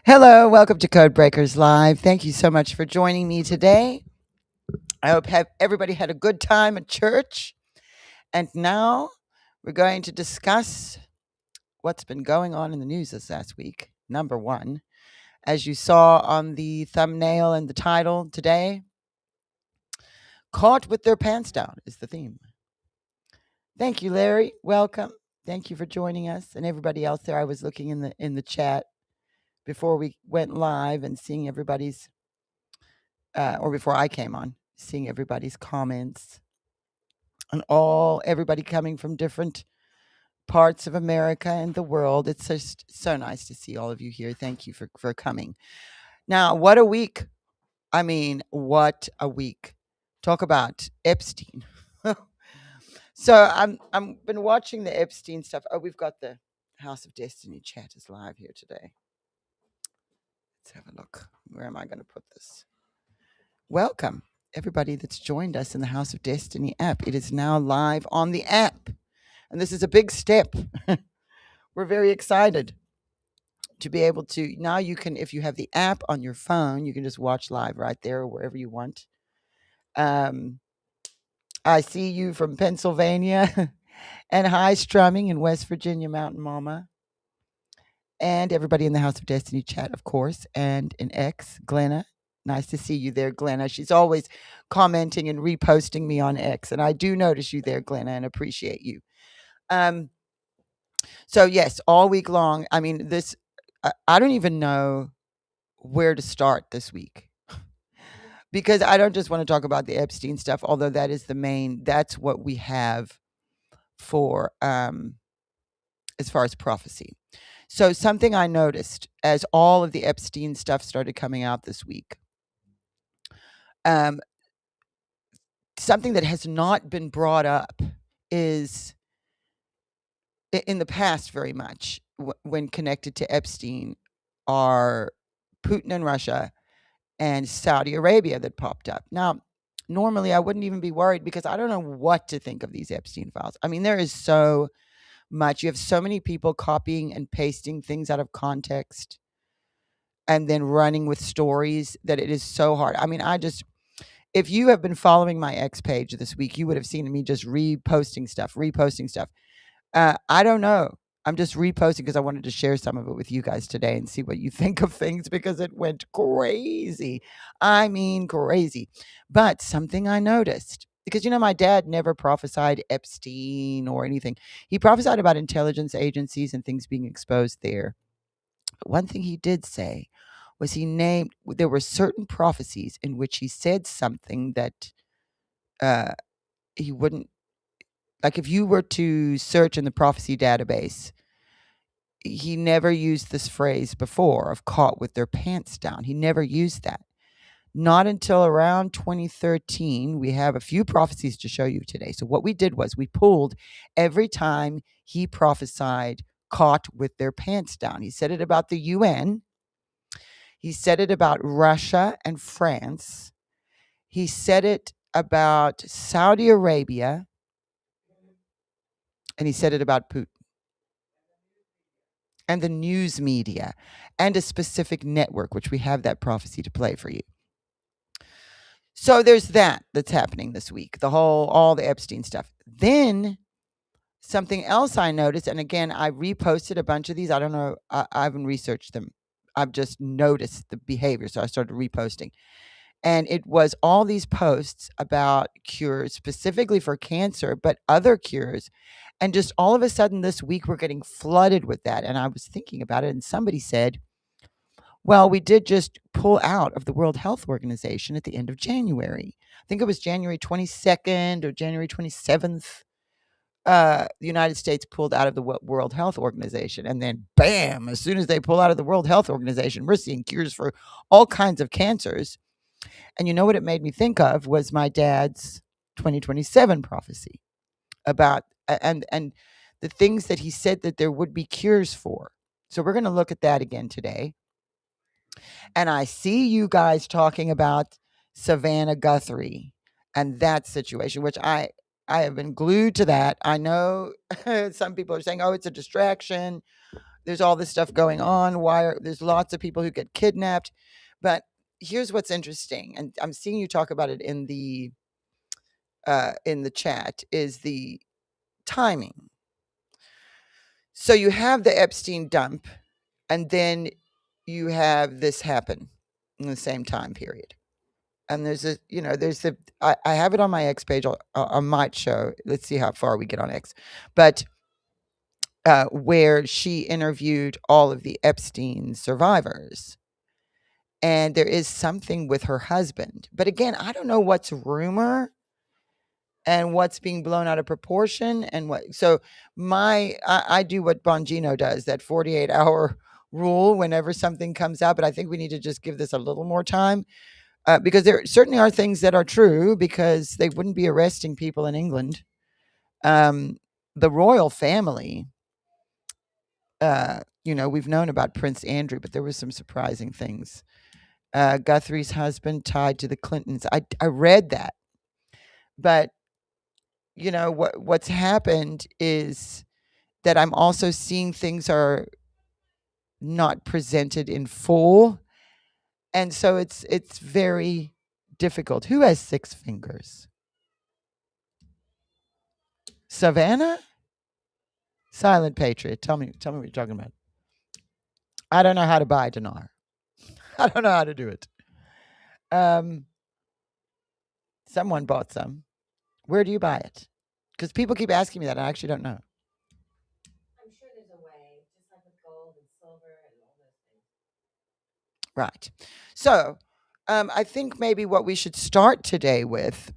Hello, welcome to Code Breakers Live. Thank you so much for joining me today. I hope everybody had a good time at church. And now we're going to discuss what's been going on in the news this last week. Number one, as you saw on the thumbnail and the title today, caught with their pants down is the theme. Thank you, Larry. Welcome. Thank you for joining us and everybody else there. I was looking in the chat before we went live and seeing everybody's or before I came on, seeing everybody's comments and everybody coming from different parts of America and the world. It's just so nice to see all of you here. Thank you for coming. Now, what a week. I mean, what a week. Talk about Epstein. So I'm been watching the Epstein stuff. Oh, we've got the House of Destiny chat is live here today. Let's have a look. Where am I going to put this? Welcome, everybody that's joined us in the House of Destiny app. It is now live on the app, and this is a big step. We're very excited to be able to. Now you can, if you have the app on your phone, you can just watch live right there or wherever you want. I see you from Pennsylvania and High Strumming in West Virginia, Mountain Mama. And everybody in the House of Destiny chat, of course, and in X, Glenna. Nice to see you there, Glenna. She's always commenting and reposting me on X, and I do notice you there, Glenna, and appreciate you. So yes, all week long. I mean, I don't even know where to start this week because I don't just want to talk about the Epstein stuff, although that is the main. That's what we have for as far as prophecy. So something I noticed as all of the Epstein stuff started coming out this week, something that has not been brought up is in the past very much when connected to Epstein are Putin and Russia and Saudi Arabia that popped up. Now, normally I wouldn't even be worried because I don't know what to think of these Epstein files. I mean, there is so much. You have so many people copying and pasting things out of context and then running with stories that it is so hard. I mean, if you have been following my X page this week, you would have seen me just reposting stuff. I don't know. I'm just reposting because I wanted to share some of it with you guys today and see what you think of things because it went crazy. I mean, crazy. But something I noticed, because my dad never prophesied Epstein or anything. He prophesied about intelligence agencies and things being exposed there. But one thing he did say was there were certain prophecies in which he said something that he wouldn't, like if you were to search in the prophecy database, he never used this phrase before of caught with their pants down. He never used that. Not until around 2013, we have a few prophecies to show you today. So what we did was we pulled every time he prophesied caught with their pants down. He said it about the UN. He said it about Russia and France. He said it about Saudi Arabia. And he said it about Putin and the news media and a specific network, which we have that prophecy to play for you. So there's that's happening this week, all the Epstein stuff. Then something else I noticed, and again, I reposted a bunch of these. I don't know, I haven't researched them. I've just noticed the behavior, so I started reposting. And it was all these posts about cures specifically for cancer, but other cures. And just all of a sudden this week, we're getting flooded with that. And I was thinking about it, and somebody said, well, we did just pull out of the World Health Organization at the end of January. I think it was January 22nd or January 27th. The United States pulled out of the World Health Organization. And then, bam, as soon as they pull out of the World Health Organization, we're seeing cures for all kinds of cancers. And you know what it made me think of was my dad's 2027 prophecy about and the things that he said that there would be cures for. So we're going to look at that again today. And I see you guys talking about Savannah Guthrie and that situation, which I have been glued to that. I know some people are saying, oh, it's a distraction. there's all this stuff going on. There's lots of people who get kidnapped, but here's what's interesting, and I'm seeing you talk about it in the chat, is the timing. So you have the Epstein dump, and then you have this happen in the same time period. And I have it on my X page. I might show. Let's see how far we get on X, but where she interviewed all of the Epstein survivors, and there is something with her husband. But again, I don't know what's rumor and what's being blown out of proportion and what. So I do what Bongino does, that 48-hour rule whenever something comes out. But I think we need to just give this a little more time, because there certainly are things that are true, because they wouldn't be arresting people in England. The royal family, we've known about Prince Andrew, but there was some surprising things. Guthrie's husband tied to the Clintons. I read that, but what's happened is that I'm also seeing things are not presented in full, and so it's very difficult. Who has 6 fingers? Savannah? Silent Patriot. Tell me what you're talking about. I don't know how to buy dinar. I don't know how to do it. Someone bought some. Where do you buy it? Because people keep asking me that. I actually don't know. I'm sure there's a way, just like with gold and silver and all those things. Right. So, I think maybe what we should start today with,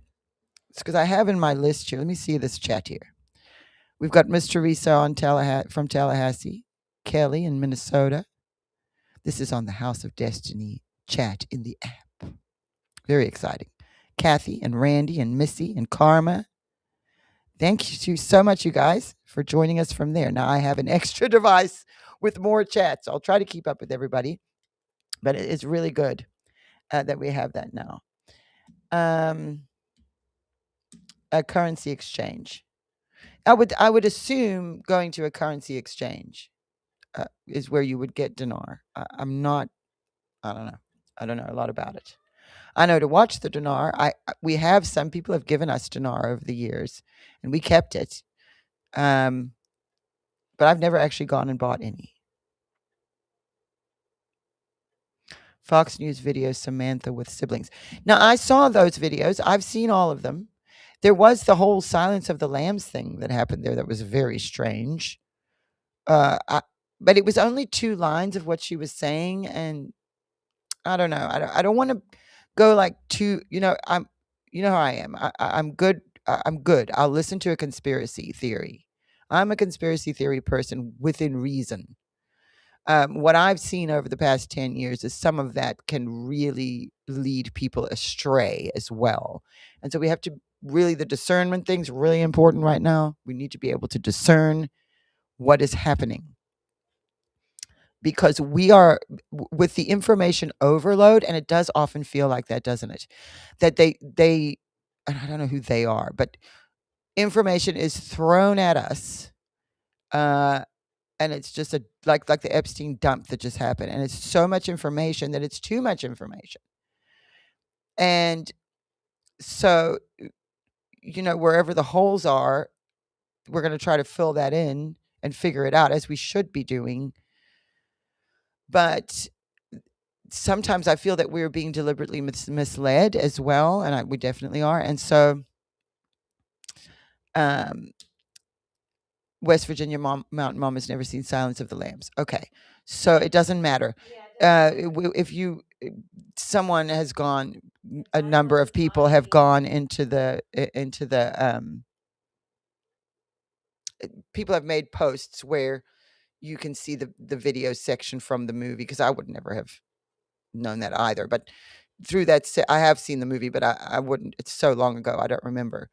because I have in my list here. Let me see this chat here. We've got Miss Teresa from Tallahassee, Kelly in Minnesota. This is on the House of Destiny chat in the app. Very exciting. Kathy and Randy and Missy and Karma. Thank you so much, you guys, for joining us from there. Now I have an extra device with more chats. I'll try to keep up with everybody, but it's really good that we have that now. A currency exchange. I would assume going to a currency exchange is where you would get dinar. I'm not. I don't know. I don't know a lot about it. I know to watch the dinar. We have some people have given us dinar over the years, and we kept it. But I've never actually gone and bought any. Fox News videos, Samantha with siblings. Now I saw those videos. I've seen all of them. There was the whole Silence of the Lambs thing that happened there that was very strange. But it was only 2 lines of what she was saying, and I don't know. I don't want to go like too. How I am. I'm good. I'm good. I'll listen to a conspiracy theory. I'm a conspiracy theory person within reason. What I've seen over the past 10 years is some of that can really lead people astray as well. And so we have to really, the discernment thing's really important right now. We need to be able to discern what is happening, because we are with the information overload, and it does often feel like that, doesn't it? That they and I don't know who they are, but information is thrown at us, and it's just like the Epstein dump that just happened, and it's so much information that it's too much information. And so, wherever the holes are, we're going to try to fill that in and figure it out, as we should be doing. But sometimes I feel that we're being deliberately misled as well, and we definitely are. And so, West Virginia Mountain Mom has never seen Silence of the Lambs. Okay, so it doesn't matter. If someone has gone, a number of people have gone into the people have made posts where you can see the video section from the movie, because I would never have known that either. But through that, I have seen the movie, but I wouldn't. It's so long ago, I don't remember.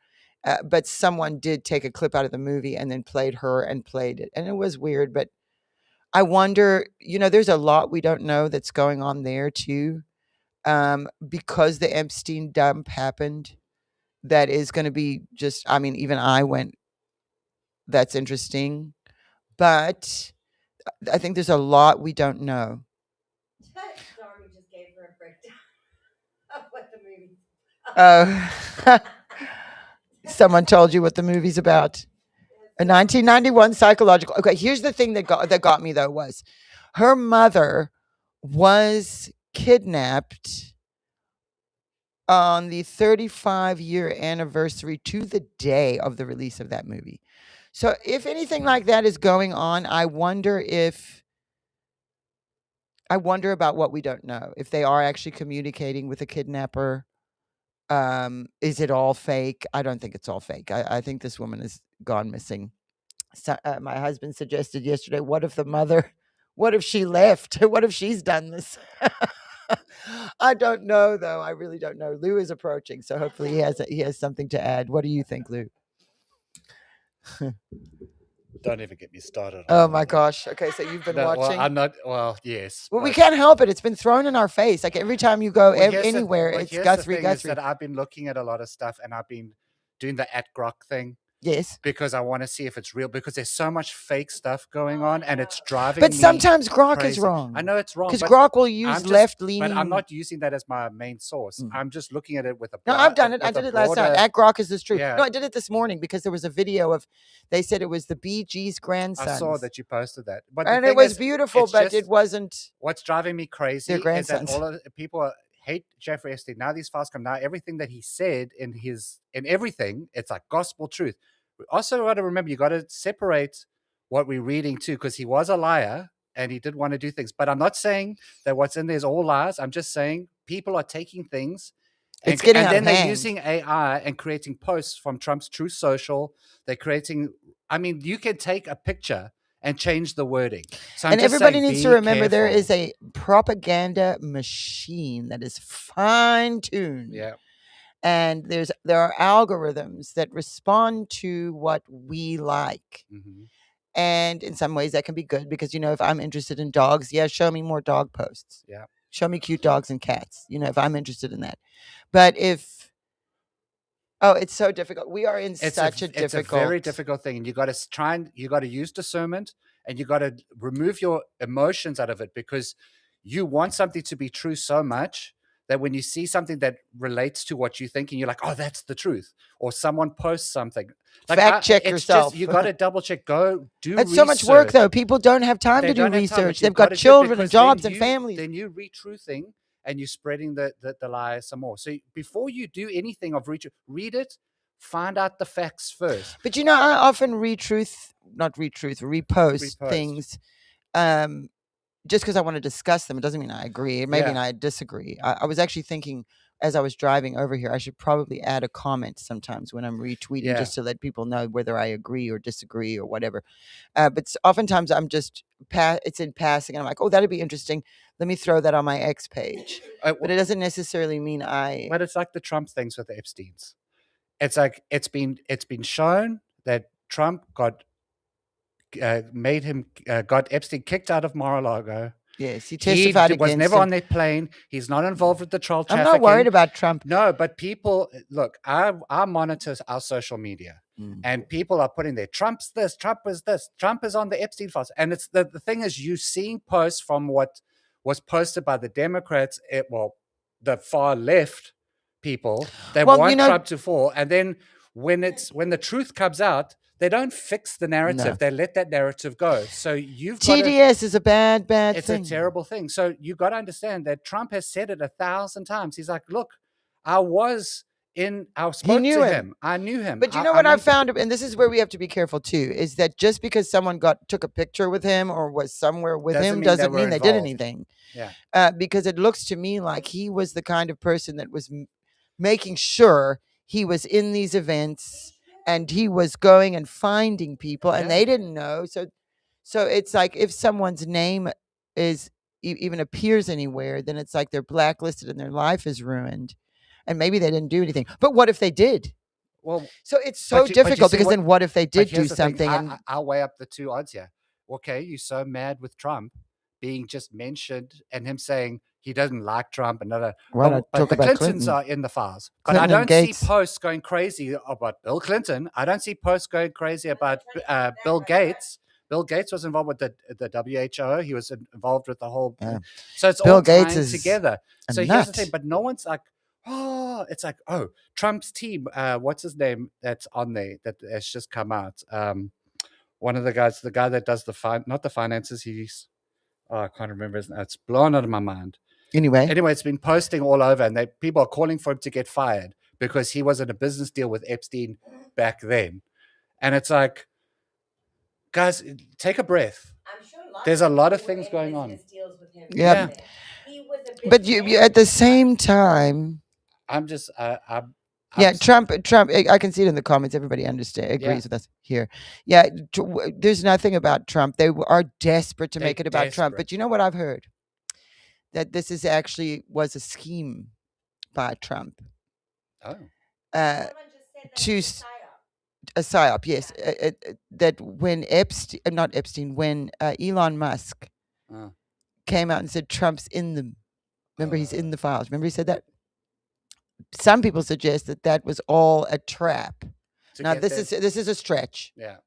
But someone did take a clip out of the movie and then played her and played it, and it was weird. But I wonder, there's a lot we don't know that's going on there too, because the Epstein dump happened. That is going to be even I went, that's interesting. But I think there's a lot we don't know. Stormy just gave her a breakdown of what the movie. Oh, someone told you what the movie's about. A 1991 psychological. Okay, here's the thing that got me though was her mother was kidnapped on the 35-year anniversary to the day of the release of that movie. So if anything like that is going on, I wonder about what we don't know. If they are actually communicating with a kidnapper. Is it all fake? I don't think it's all fake. I think this woman has gone missing. So, my husband suggested yesterday, what if she left? What if she's done this? I don't know though. I really don't know. Lou is approaching, so hopefully he has something to add. What do you think, Lou? Don't even get me started. Oh my gosh. Okay, so you've been No, well, watching. I'm not. Well, yes. Well, we but- can't help it. It's been thrown in our face. Like every time you go Well, here's the- anywhere, well, it's here's Guthrie, the thing is Guthrie. that I've been looking at a lot of stuff, and I've been doing the @Grok thing Yes. because I want to see if it's real. Because there's so much fake stuff going on, and it's driving. But me sometimes Grok is crazy. wrong. I know it's wrong Because but Grok will I'm use just- left-leaning. But I'm not using that as my main source. Mm. I'm just looking at it with a. No, broad- I've done it. I with a did it last night. broader- At Grok is this true? Yeah. No, I did it this morning because there was a video of. They said it was the Bee Gees' grandsons. I saw that you posted that, but the and it thing was is, beautiful, it's but just- it wasn't. What's driving me crazy is that grandsons. all of the people hate Jeffrey Epstein. Now these files come. Now everything that he said in everything, it's like gospel truth. We also got to remember, you got to separate what we're reading too, because he was a liar and he did want to do things. But I'm not saying that what's in there is all lies. I'm just saying people are taking things. It's getting out and of then they're hand. using AI and creating posts from Trump's Truth Social. They're creating. I mean, you can take a picture and change the wording. So I'm And just everybody saying, needs be to remember there careful. is a propaganda machine that is fine-tuned. Yeah. And there are algorithms that respond to what we like. hmm And in some ways that can be good because, if I'm interested in dogs, show me more dog posts. Yeah. Show me cute dogs and cats, if I'm interested in that. But it's so difficult. We are in such a difficult. It's a very difficult thing, and you got to you got to use discernment, and you got to remove your emotions out of it because you want something to be true so much that when you see something that relates to what you think, and you're like, "Oh, that's the truth," or someone posts something, Fact check it's yourself. You got to double check. Go do. That's so much work, research. though. People don't have time They to do don't have time, but research. you've They've got gotta do it children and because then jobs and you- families. Then you retruthing and you're spreading the lie some more. So before you do anything of read it, find out the facts first. But I often repost things just because I want to discuss them. It doesn't mean I agree. Maybe Yeah. I disagree. I was actually thinking as I was driving over here, I should probably add a comment sometimes when I'm retweeting Yeah. just to let people know whether I agree or disagree or whatever. But oftentimes I'm just, it's in passing and I'm like, oh, that'd be interesting. Let me throw that on my X page. But it doesn't necessarily mean But it's like the Trump things with the Epsteins. It's like it's been shown that Trump got Epstein kicked out of Mar-a-Lago. Yes, he testified was against never him. on their plane. He's not involved with the child I'm trafficking. not worried about Trump. No, but people look. I monitor our social media, and people are putting there. Trump's this. Trump is this. Trump is on the Epstein files, and it's the thing is you seeing posts from what was posted by the Democrats. The far left people they want Trump to fall, and then when the truth comes out, they don't fix the narrative. No. They let that narrative go. So you've got TDS is a bad it's thing. a terrible thing. So you got to understand that Trump has said it 1,000 times. He's like, look, I spoke knew to him. him. I knew him. But you know what I found, and this is where we have to be careful too, is that just because someone took a picture with him or was somewhere with him doesn't mean they did anything. Yeah. Because it looks to me like he was the kind of person that was making sure he was in these events and he was going and finding people and they didn't know. So it's like if someone's name is even appears anywhere, then it's like they're blacklisted and their life is ruined. And maybe they didn't do anything. But what if they did? Well, so it's so difficult because then what if they did do something? I'll weigh up the two odds here. Okay, you're so mad with Trump being just mentioned and him saying he doesn't like Trump and other. But the Clintons Clinton. are in the files. Clinton but I don't Gates. see posts going crazy about Bill Clinton. I don't see posts going crazy about Bill Gates. Bill Gates was involved with the WHO. He was involved with the whole. Yeah. So it's Bill all Gates tying is together. a So here's the nut. thing, but no one's like, oh, it's like, oh, Trump's team. What's his name? That's on there. That has just come out. One of the guys, the guy that does not the finances. I can't remember his name. It's blown out of my mind. Anyway, It's been posting all over, and people are calling for him to get fired because he was in a business deal with Epstein back then. And it's like, guys, take a breath. I'm sure There's a lot of people were things in going on. business deals with him Yeah. back then. He was a big but you man. at the same time, I'm just, I'm yeah, s- Trump. I can see it in the comments. Everybody agrees Yeah. with us here. Yeah, there's nothing about Trump. They are desperate to They're make it about Trump. desperate. But you know what I've heard? That this is actually was a scheme by Trump. Oh, Uh, Someone just said that to it's s- a psyop. a psyop, yes. That when not Epstein, when Elon Musk uh, came out and said Trump's in them. Remember, he's in the files. Remember, he said that. to Some people suggest that that was all a trap. Now, get this them- is a stretch, yeah.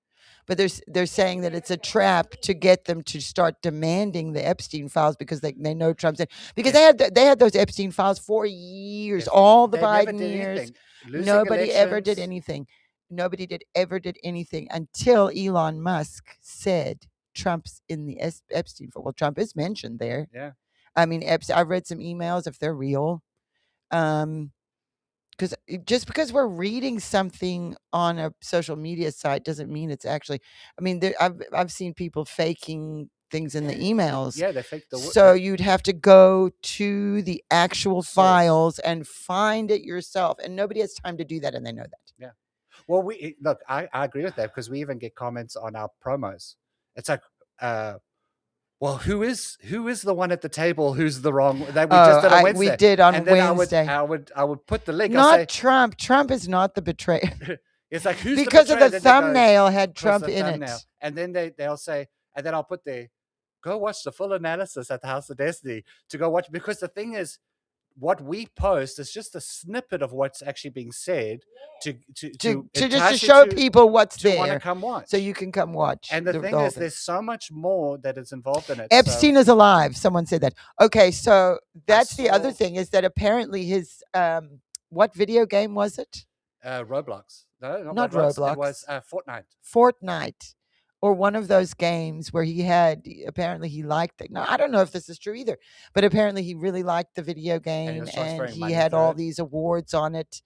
but they're saying that it's a trap to get them to start demanding the Epstein files because they know Trump's in. Because they had those Epstein files for years, Yes. all the They never Biden did years. anything. Losing Nobody ever did elections. anything. Nobody ever did anything until Elon Musk said Trump's in the Epstein file. Well, Trump is mentioned there. Yeah. I mean, I've read some emails if they're real. Because just because we're reading something on a social media site doesn't mean it's actually. I mean, I've seen people faking things in the emails. Yeah, they faked the. So you'd have to go to the actual Source. files and find it yourself, and nobody has time to do that, and they know that. Well, look. I agree with that because we even get comments on our promos. It's like, well, who is the one at the table? Who's the wrong? That we just did on Wednesday. We did on and then Wednesday. I would put the link. I'll say, Not Trump. Trump is not the betrayer it's like who's because the of betrayer? the Then they go, thumbnail had "What's Trump the in thumbnail?" it. And then they'll say, and then I'll put go watch the full analysis at the House of Destiny to go watch, because the thing is, what we post is just a snippet of what's actually being said To entice just you to show people what's to want to there, come watch. so you can come watch. And the thing whole is, there's so much more that is involved in it. Epstein is alive. Someone said that. Okay, so that's the other saw- thing, is that apparently his what video game was it? Roblox. No, Not Roblox. It was Fortnite. Fortnite, or one of those games where apparently he liked it. Now, I don't know if this is true either, but apparently he really liked the video game, was and transferring he money had all through it. these awards on it,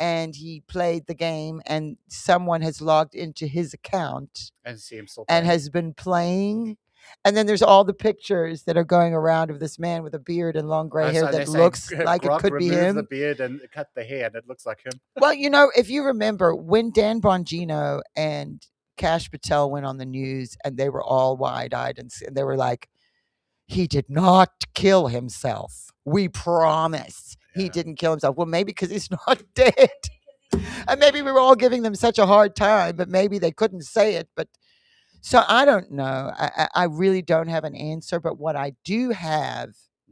and he played the game, and someone has logged into his account And see him still and playing. has been playing. And then there's all the pictures that are going around of this man with a beard and long gray hair So they that say, looks like it Grok, could be remove him. the beard and cut the hair, and it looks like him. Well, if you remember when Dan Bongino and Kash Patel went on the news, and they were all wide-eyed, and they were like, he did not kill himself. We promise he Yeah. didn't kill himself. Well, maybe because he's not dead. And maybe we were all giving them such a hard time, but maybe they couldn't say it. But so I don't know. I really don't have an answer. But what I do have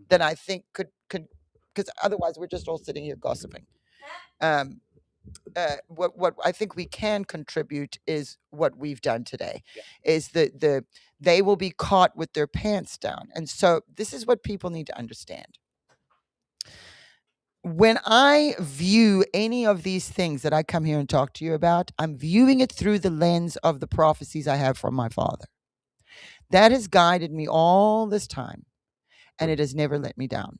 that I think could, because otherwise we're just all sitting here gossiping. What I think we can contribute is what we've done today. Yeah. Is they will be caught with their pants down, and so this is what people need to understand. When I view any of these things that I come here and talk to you about, I'm viewing it through the lens of the prophecies I have from my father. That has guided me all this time, and it has never let me down.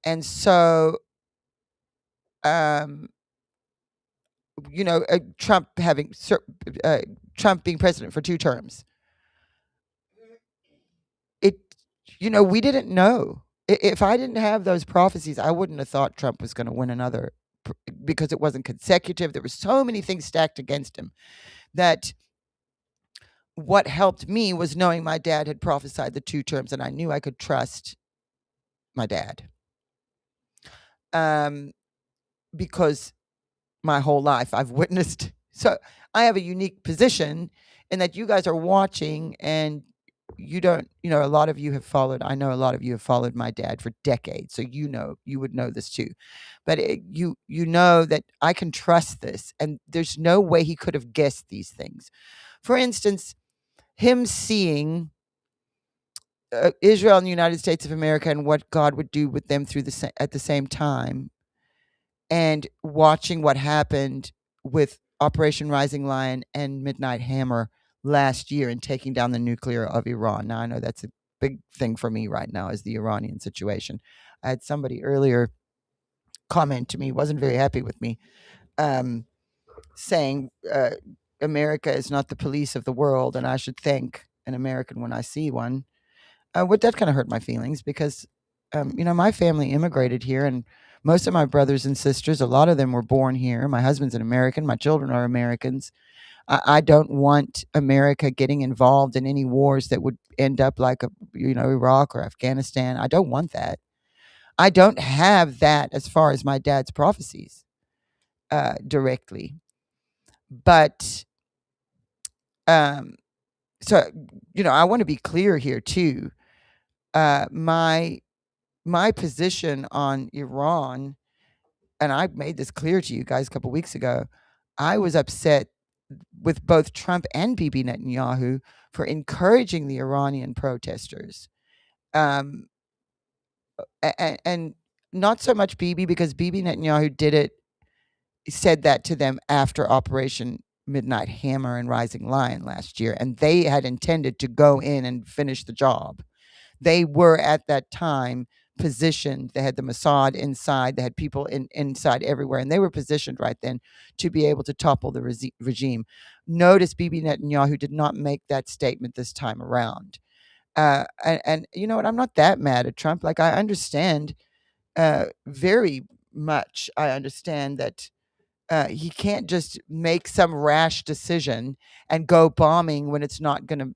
And so, Trump Trump being president for 2 terms, we didn't know. If I didn't have those prophecies, I wouldn't have thought Trump was going to win another, because it wasn't consecutive. There were so many things stacked against him that what helped me was knowing my dad had prophesied the 2 terms, and I knew I could trust my dad. Because my whole life I've witnessed. So I have a unique position in that you guys are watching, and you don't, a lot of you have followed. I know a lot of you have followed my dad for decades, so you would know this too. But you know that I can trust this, and there's no way he could have guessed these things. For instance, him seeing Israel and the United States of America and what God would do with them through at the same time, and watching what happened with Operation Rising Lion and Midnight Hammer last year and taking down the nuclear of Iran. Now, I know that's a big thing for me right now, is the Iranian situation. I had somebody earlier comment to me, wasn't very happy with me, saying America is not the police of the world, and I should thank an American when I see one. That kind of hurt my feelings because, my family immigrated here, and most of my brothers and sisters, a lot of them were born here. My husband's an American. My children are Americans. I don't want America getting involved in any wars that would end up like Iraq or Afghanistan. I don't want that. I don't have that as far as my dad's prophecies directly, but so I want to be clear here too. My position on Iran, and I made this clear to you guys a couple weeks ago, I was upset with both Trump and Bibi Netanyahu for encouraging the Iranian protesters. And not so much Bibi, because Bibi Netanyahu said that to them after Operation Midnight Hammer and Rising Lion last year, and they had intended to go in and finish the job. They were at that time positioned. They had the Mossad inside. They had people inside everywhere, and they were positioned right then to be able to topple the regime. Notice Bibi Netanyahu did not make that statement this time around. And you know what? I'm not that mad at Trump. Like, I understand very much. I understand that he can't just make some rash decision and go bombing when it's not gonna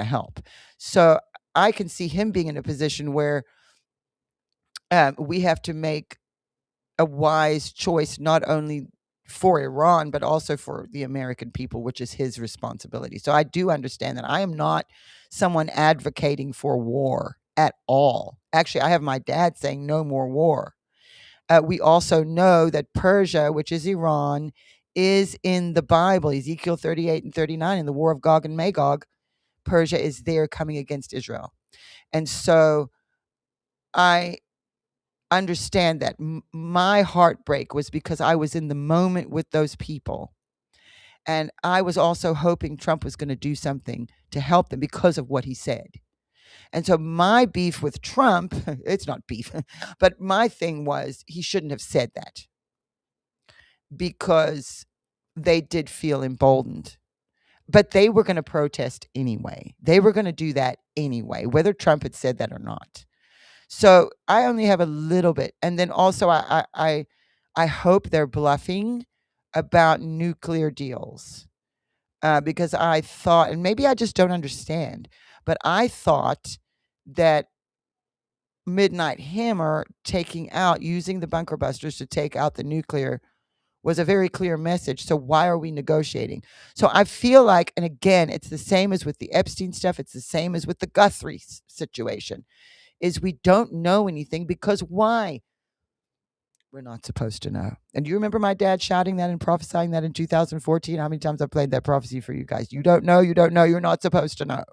help. So I can see him being in a position where we have to make a wise choice, not only for Iran, but also for the American people, which is his responsibility. So I do understand that. I am not someone advocating for war at all. Actually, I have my dad saying no more war. We also know that Persia, which is Iran, is in the Bible, Ezekiel 38 and 39, in the war of Gog and Magog. Persia is there coming against Israel. And so I understand that. My heartbreak was because I was in the moment with those people. And I was also hoping Trump was going to do something to help them because of what he said. And so my beef with Trump, it's not beef, but my thing was he shouldn't have said that, because they did feel emboldened. But they were going to protest anyway. They were going to do that anyway, whether Trump had said that or not. So I only have a little bit. And then also I hope they're bluffing about nuclear deals, because I thought, and maybe I just don't understand, but I thought that Midnight Hammer using the bunker busters to take out the nuclear was a very clear message. So why are we negotiating? So I feel like, and again, it's the same as with the Epstein stuff. It's the same as with the Guthrie situation, is we don't know anything because why? We're not supposed to know. And you remember my dad shouting that and prophesying that in 2014? How many times I played that prophecy for you guys? You don't know, you're not supposed to know.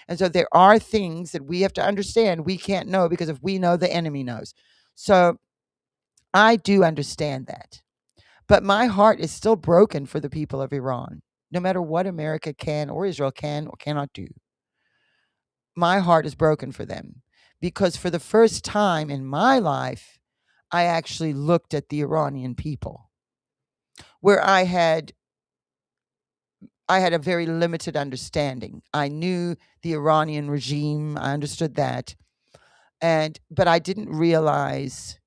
And so there are things that we have to understand we can't know, because if we know, the enemy knows. So I do understand that. But my heart is still broken for the people of Iran, no matter what America can or Israel can or cannot do. My heart is broken for them, because for the first time in my life, I actually looked at the Iranian people, where I had a very limited understanding. I knew the Iranian regime. I understood that. But I didn't realize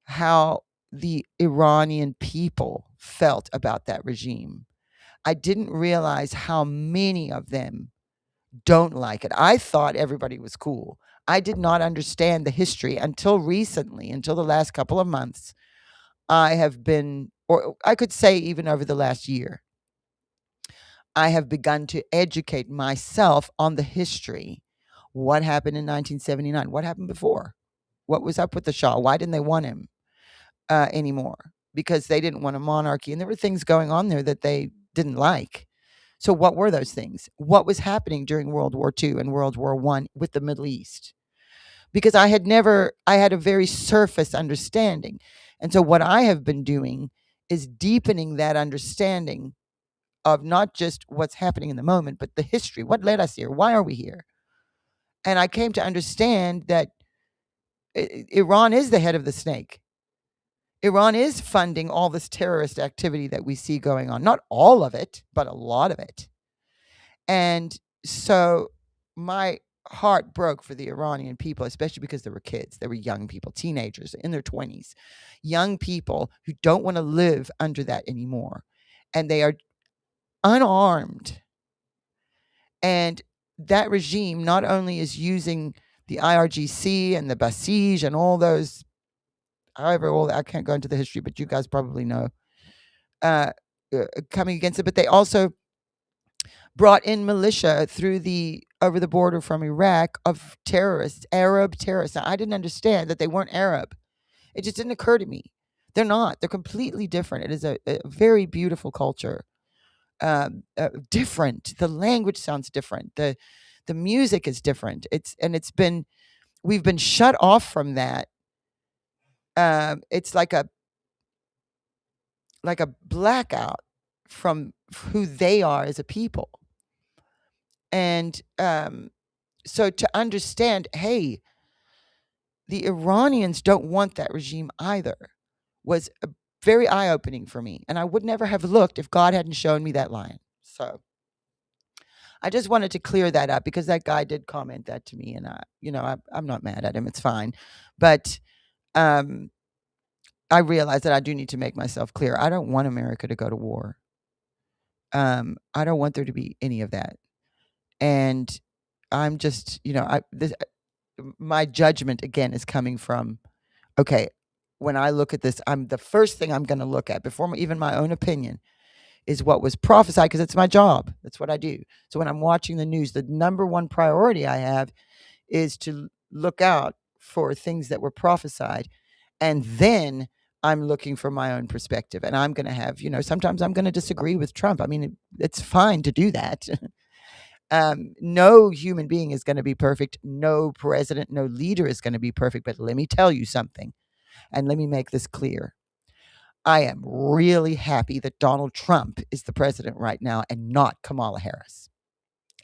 how the Iranian people felt about that regime. I didn't realize how many of them don't like it. I thought everybody was cool. I did not understand the history until recently, until the last couple of months. I have been, or I could say even over the last year, I have begun to educate myself on the history. What happened in 1979? What happened before? What was up with the Shah? Why didn't they want him anymore? Because they didn't want a monarchy. And there were things going on there that they didn't like. So what were those things? What was happening during World War II and World War I with the Middle East? Because I had a very surface understanding. And so what I have been doing is deepening that understanding of not just what's happening in the moment, but the history. What led us here? Why are we here? And I came to understand that Iran is the head of the snake. Iran is funding all this terrorist activity that we see going on. Not all of it, but a lot of it. And so my heart broke for the Iranian people, especially because they were kids. They were young people, teenagers in their 20s, young people who don't want to live under that anymore. And they are unarmed. And that regime not only is using the IRGC and the Basij and all those, I can't go into the history, but you guys probably know, coming against it, but they also brought in militia over the border from Iraq of terrorists, Arab terrorists. Now, I didn't understand that they weren't Arab. It just didn't occur to me. They're not. They're completely different. It is a very beautiful culture. Different. The language sounds different. The music is different. We've been shut off from that. It's like a blackout from who they are as a people. And so to understand, hey, the Iranians don't want that regime either, was very eye-opening for me. And I would never have looked if God hadn't shown me that line. So I just wanted to clear that up because that guy did comment that to me, and I'm not mad at him. It's fine. But I realize that I do need to make myself clear. I don't want America to go to war. I don't want there to be any of that. And I'm just, my judgment again is coming from, okay, when I look at this, the first thing I'm going to look at before even my own opinion is what was prophesied, because it's my job. That's what I do. So when I'm watching the news, the number one priority I have is to look out for things that were prophesied. And then I'm looking for my own perspective. And I'm going to have, sometimes I'm going to disagree with Trump. I mean, it's fine to do that. No human being is going to be perfect. No president, no leader is going to be perfect. But let me tell you something, and let me make this clear. I am really happy that Donald Trump is the president right now and not Kamala Harris.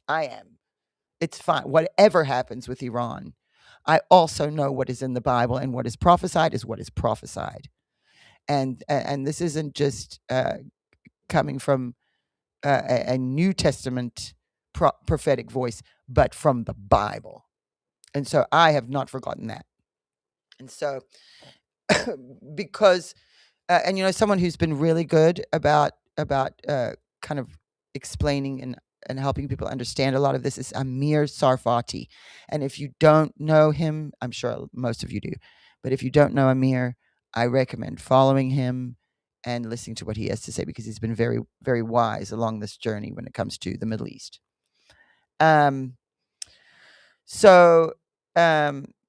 I am. It's fine. Whatever happens with Iran, I also know what is in the Bible, and what is prophesied is what is prophesied. And this isn't just coming from a New Testament prophetic voice, but from the Bible. And so I have not forgotten that. And so because and someone who's been really good about kind of explaining and helping people understand a lot of this is Amir Tsarfati. And if you don't know him, I'm sure most of you do, but if you don't know Amir, I recommend following him and listening to what he has to say, because he's been very, very wise along this journey when it comes to the Middle East.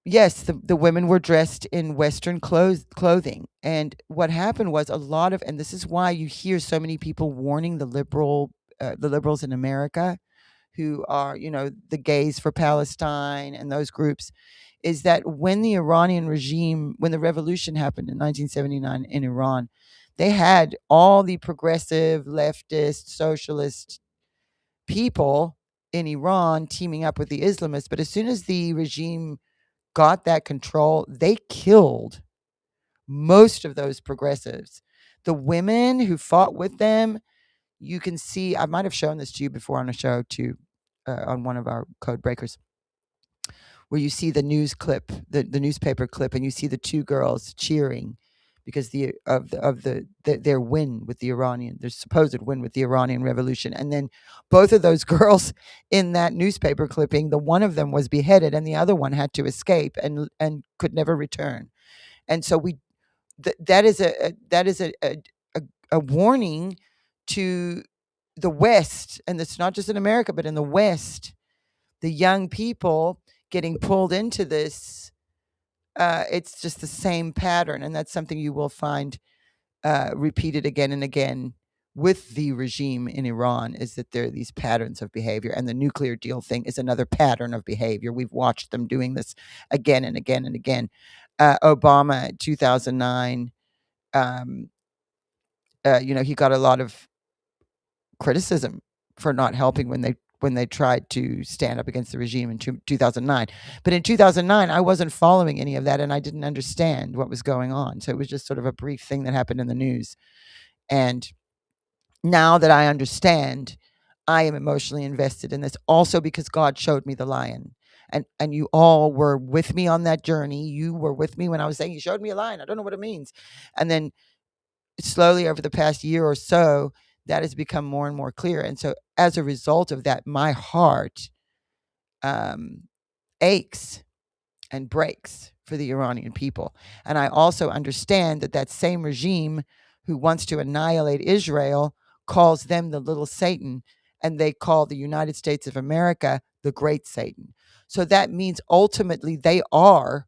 Yes, the women were dressed in Western clothing. And what happened was and this is why you hear so many people warning the liberals in America, who are, the gays for Palestine and those groups, is that when the Iranian regime, when the revolution happened in 1979 in Iran, they had all the progressive, leftist, socialist people in Iran teaming up with the Islamists. But as soon as the regime got that control, they killed most of those progressives. The women who fought with them, you can see, I might have shown this to you before on a show too, on one of our Code Breakers, where you see the news clip, the newspaper clip, and you see the two girls cheering because their win with the Iranian, their supposed win with the Iranian Revolution. And then both of those girls in that newspaper clipping, the one of them was beheaded and the other one had to escape and could never return. And so that is a warning to the West, and it's not just in America, but in the West, the young people getting pulled into this. It's just the same pattern, and that's something you will find repeated again and again with the regime in Iran is that there are these patterns of behavior, and the nuclear deal thing is another pattern of behavior. We've watched them doing this again and again and again. Obama, 2009, he got a lot of criticism for not helping when they tried to stand up against the regime in 2009. But in 2009, I wasn't following any of that, and I didn't understand what was going on. So it was just sort of a brief thing that happened in the news. And now that I understand, I am emotionally invested in this, also because God showed me the lion. And you all were with me on that journey. You were with me when I was saying, he showed me a lion. I don't know what it means. And then slowly over the past year or so, that has become more and more clear. And so as a result of that, my heart aches and breaks for the Iranian people. And I also understand that that same regime who wants to annihilate Israel calls them the little Satan, and they call the United States of America the great Satan. So that means ultimately they are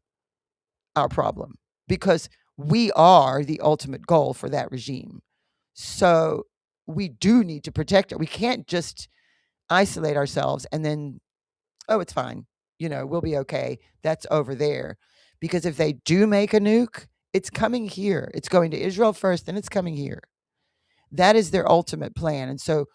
our problem, because we are the ultimate goal for that regime. So we do need to protect it. We can't just isolate ourselves and then, oh, it's fine. We'll be okay. That's over there. Because if they do make a nuke, it's coming here. It's going to Israel first, then it's coming here. That is their ultimate plan. And so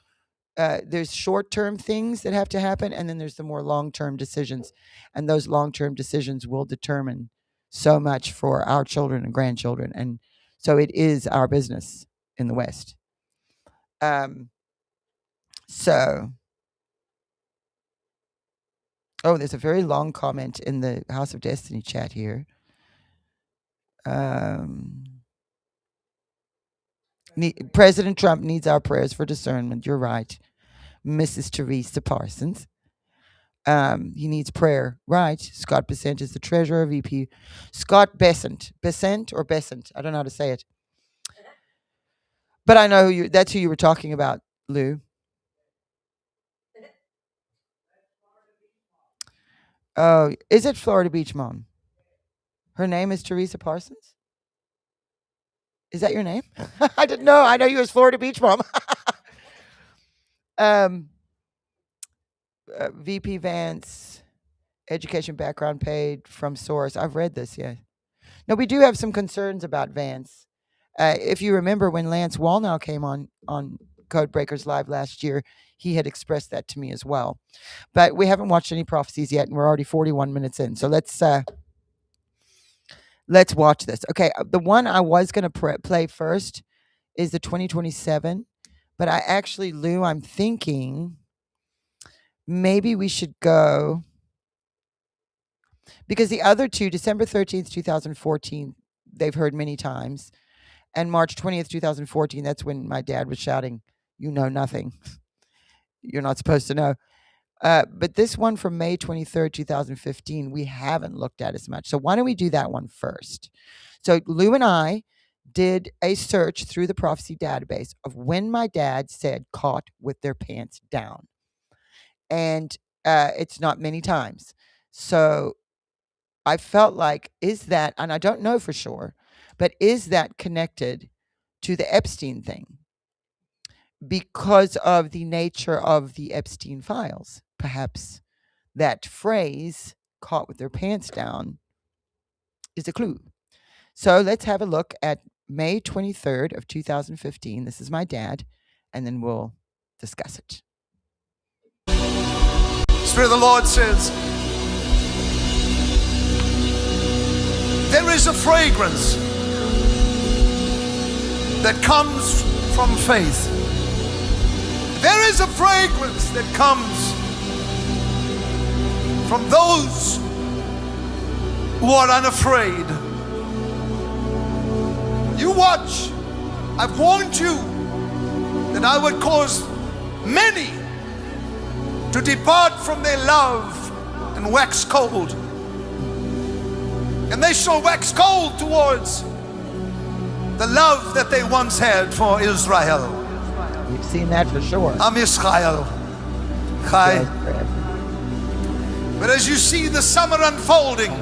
there's short-term things that have to happen, and then there's the more long-term decisions. And those long-term decisions will determine so much for our children and grandchildren. And so it is our business in the West. There's a very long comment in the House of Destiny chat here. President Trump needs our prayers for discernment. You're right. Mrs. Teresa Parsons. He needs prayer. Right. Scott Bessent is the treasurer, VP. Scott Bessent. Bessent or Bessent? I don't know how to say it. But I know that's who you were talking about, Lou. Oh, is it Florida Beach Mom? Her name is Teresa Parsons? Is that your name? I didn't know. I know you as Florida Beach Mom. VP Vance, education background paid from source. I've read this, yeah. No, we do have some concerns about Vance. If you remember when Lance Wallnau came on Codebreakers Live last year, he had expressed that to me as well. But we haven't watched any prophecies yet, and we're already 41 minutes in. So let's watch this. Okay, the one I was going to play first is the 2027. But I actually, Lou, I'm thinking maybe we should go, because the other two, December 13th, 2014, they've heard many times. And March 20th, 2014, that's when my dad was shouting, "You know nothing. You're not supposed to know." But this one from May 23rd, 2015, we haven't looked at as much. So why don't we do that one first? So Lou and I did a search through the prophecy database of when my dad said caught with their pants down. And it's not many times. So I felt like, is that, and I don't know for sure, but is that connected to the Epstein thing? Because of the nature of the Epstein files. Perhaps that phrase, caught with their pants down, is a clue. So let's have a look at May 23rd of 2015. This is my dad, and then we'll discuss it. Spirit of the Lord says, there is a fragrance that comes from faith. There is a fragrance that comes from those who are unafraid. You watch. I've warned you that I would cause many to depart from their love and wax cold. And they shall wax cold towards the love that they once had for Israel. We've seen that for sure. Am Israel. Chai. But as you see the summer unfolding,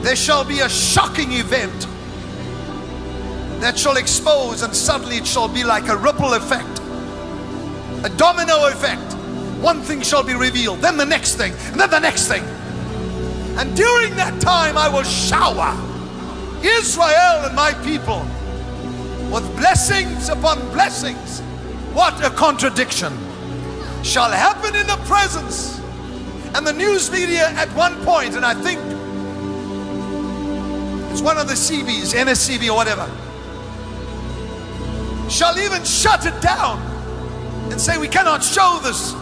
there shall be a shocking event that shall expose, and suddenly it shall be like a ripple effect, a domino effect. One thing shall be revealed, then the next thing, and then the next thing. And during that time I will shower Israel and my people with blessings upon blessings. What a contradiction shall happen in the presence. And the news media at one point, and I think it's one of the CBs, NSCB or whatever, shall even shut it down and say we cannot show this.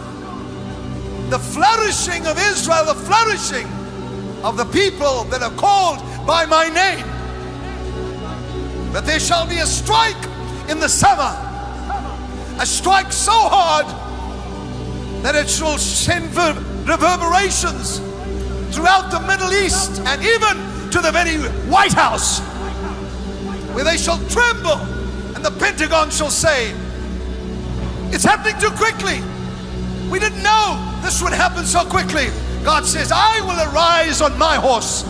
The flourishing of Israel, the flourishing of the people that are called by my name. But there shall be a strike in the summer, a strike so hard that it shall send reverberations throughout the Middle East and even to the very White House, where they shall tremble and the Pentagon shall say, it's happening too quickly. We didn't know this would happen so quickly. God says, I will arise on my horse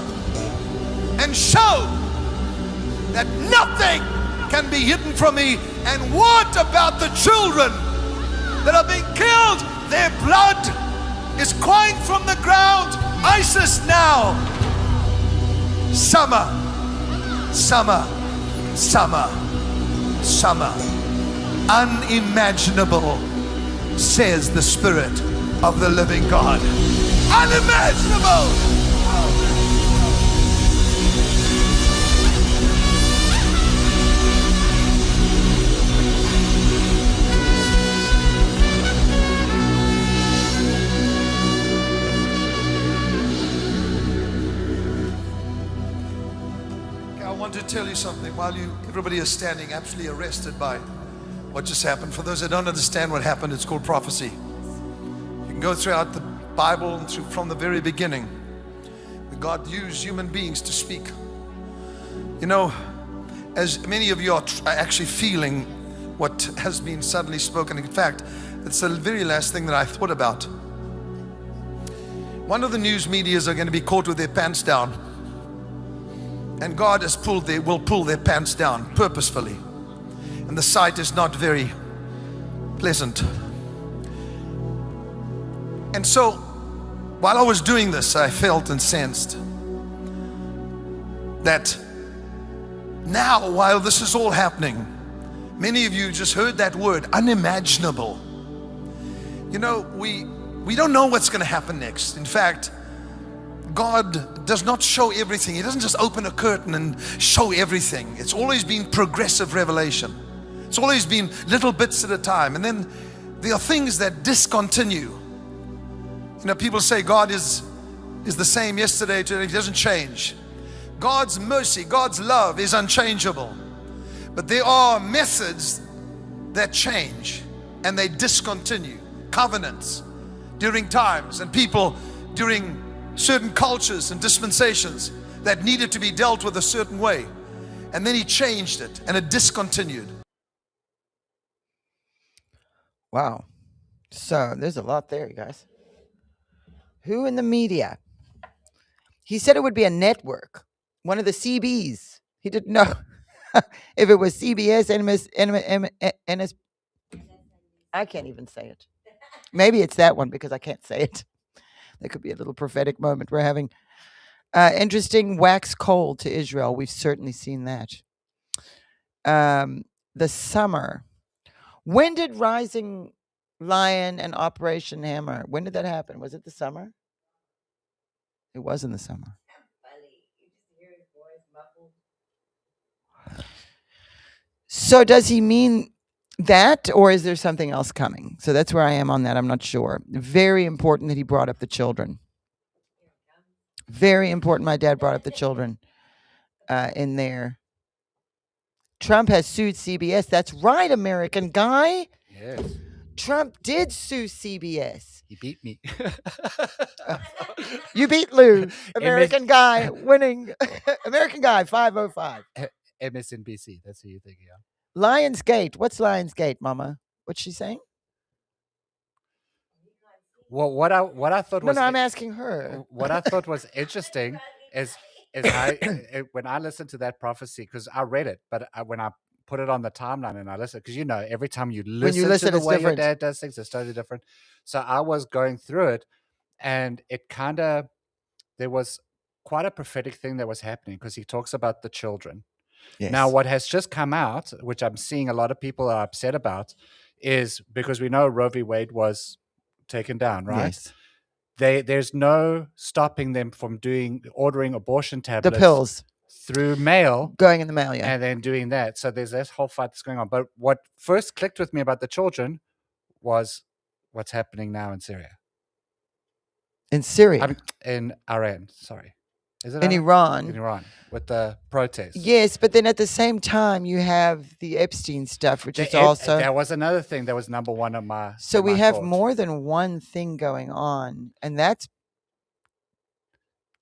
and show that nothing can be hidden from me. And what about the children that are being killed? Their blood is crying from the ground. ISIS now. Summer, summer, summer, summer. Unimaginable, says the Spirit of the living God. Unimaginable. I want to tell you something while everybody is standing absolutely arrested by what just happened. For those that don't understand what happened, it's called prophecy. You can go throughout the Bible and from the very beginning. God used human beings to speak. You know, as many of you are actually feeling what has been suddenly spoken. In fact, it's the very last thing that I thought about. One of the news medias are going to be caught with their pants down. And God will pull their pants down purposefully. And the sight is not very pleasant. And so, while I was doing this, I felt and sensed that now, while this is all happening, many of you just heard that word, unimaginable. You know, we don't know what's going to happen next. In fact, God does not show everything. He doesn't just open a curtain and show everything. It's always been progressive revelation. It's always been little bits at a time. And then there are things that discontinue. You know, people say God is the same yesterday, today. He doesn't change. God's mercy, God's love is unchangeable. But there are methods that change and they discontinue. Covenants during times and people during certain cultures and dispensations that needed to be dealt with a certain way. And then he changed it and it discontinued. Wow. So there's a lot there, you guys. Who in the media? He said it would be a network, one of the CBs. He didn't know if it was CBS, NS. I can't even say it. Maybe it's that one because I can't say it. That could be a little prophetic moment we're having. Interesting, wax cold to Israel. We've certainly seen that. The summer. When did Rising Lion and Operation Hammer, when did that happen? Was it the summer? It was in the summer. Funny. You just hear his voice muffled. So does he mean that, or is there something else coming? So that's where I am on that. I'm not sure. Very important that he brought up the children. Very important. My dad brought up the children in there. Trump has sued CBS. That's right, American guy. Yes. Trump did sue CBS. He beat me. You beat Lou. American guy winning. American guy, 505. MSNBC. That's who you're thinking of. Lionsgate. What's Lionsgate, Mama? What's she saying? Well, what I thought was No, I'm asking her. what I thought was interesting is when I listened to that prophecy, because I read it, but when I put it on the timeline and I listened, because every time you When you listen listen, to the it's way your different. dad does things, it's totally different. So I was going through it, and it kind of, there was quite a prophetic thing that was happening, because he talks about the children. Yes. Now, what has just come out, which I'm seeing a lot of people are upset about, is because we know Roe v. Wade was taken down, right? Yes. There's no stopping them from ordering abortion The tablets pills through mail going in the mail, yeah. and then doing that. So there's this whole fight that's going on. But what first clicked with me about the children was what's happening now in Syria. In Syria. In Iran, sorry. Is it In Iran. In Iran, with the protests. Yes, but then at the same time, you have the Epstein stuff, which is also. That was another thing that was number one of my. So we have thoughts. more than one thing going on, and that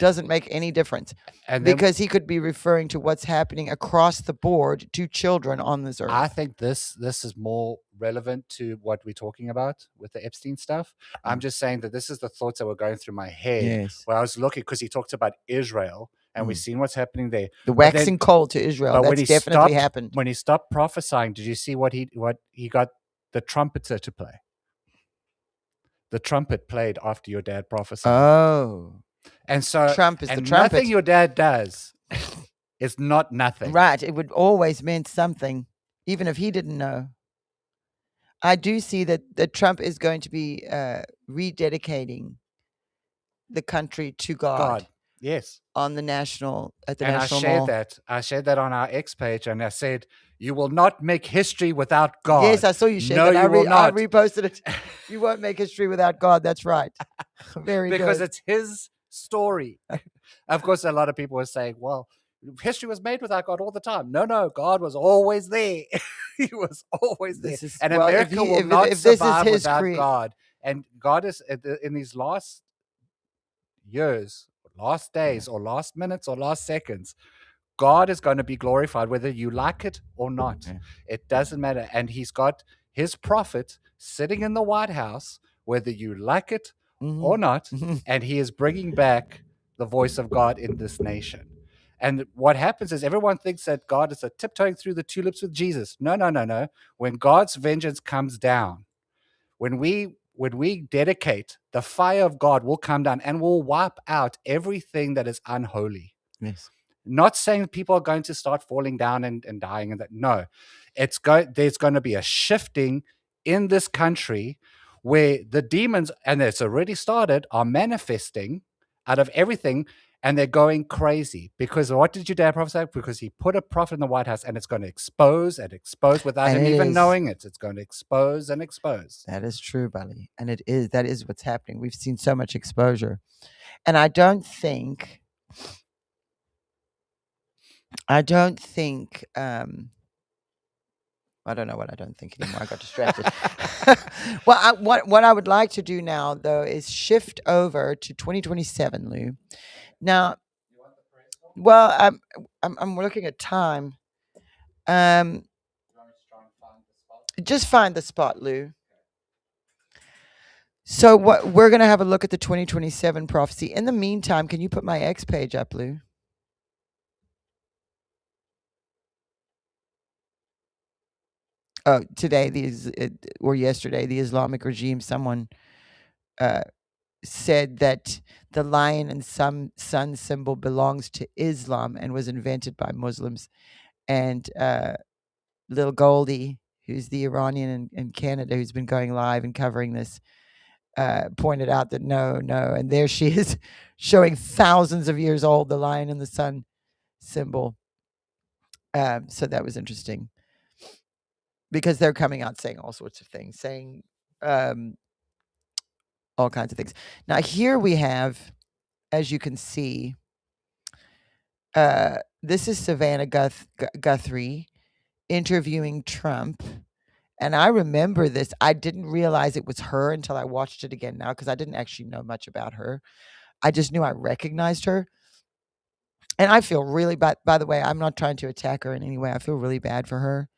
doesn't make any difference, and then, because he could be referring to what's happening across the board to children on this earth. I think this is more relevant to what we're talking about with the Epstein stuff. I'm just saying that this is the thoughts that were going through my head Yes. where I was looking, because he talked about Israel, and we've seen what's happening there. The waxing cold to Israel. That's definitely happened. When he stopped prophesying, did you see what he got the trumpeter to play? The trumpet played after your dad prophesied. Oh. And so Trump is the trumpet. Nothing your dad does is not nothing. Right. It would always mean something, even if he didn't know. I do see that Trump is going to be rededicating the country to God. Yes. On the national Mall. I shared that on our X page, and I said, "You will not make history without God." Yes, I saw you share that. I not. reposted it. You won't make history without God. That's right. Very because good. It's his story. Of course, a lot of people were saying, "Well, history was made without God all the time." No, God was always there. He was always there. America will not survive without God. And God is in these last years, last days, or last minutes, or last seconds, God is going to be glorified whether you like it or not. Yeah. It doesn't matter. And he's got his prophet sitting in the White House, whether you like it or not, and he is bringing back the voice of God in this nation. And what happens is everyone thinks that God is tiptoeing through the tulips with Jesus. No. When God's vengeance comes down, when we dedicate, the fire of God will come down and will wipe out everything that is unholy. Yes. Not saying people are going to start falling down and dying and that. No, there's going to be a shifting in this country where the demons, and it's already started, are manifesting out of everything, and they're going crazy. Because what did your dad prophesy? Because he put a prophet in the White House, and it's going to expose and expose without him even knowing it. It's going to expose and expose. That is true, Bali. And that is what's happening. We've seen so much exposure. And I don't think I don't know what I don't think anymore. I got distracted. Well, what I would like to do now, though, is shift over to 2027, Lou. Now, well, I'm looking at time. Just find the spot, Lou. So we're going to have a look at the 2027 prophecy. In the meantime, can you put my X page up, Lou? Oh, today, or yesterday, the Islamic regime, someone said that the lion and sun symbol belongs to Islam and was invented by Muslims. And little Goldie, who's the Iranian in Canada, who's been going live and covering this, pointed out that no. And there she is showing thousands of years old, the lion and the sun symbol. So that was interesting. Because they're coming out saying all sorts of things, saying all kinds of things. Now, here we have, as you can see, this is Savannah Guthrie interviewing Trump. And I remember this. I didn't realize it was her until I watched it again now, because I didn't actually know much about her. I just knew I recognized her. And I feel really bad. By the way, I'm not trying to attack her in any way. I feel really bad for her.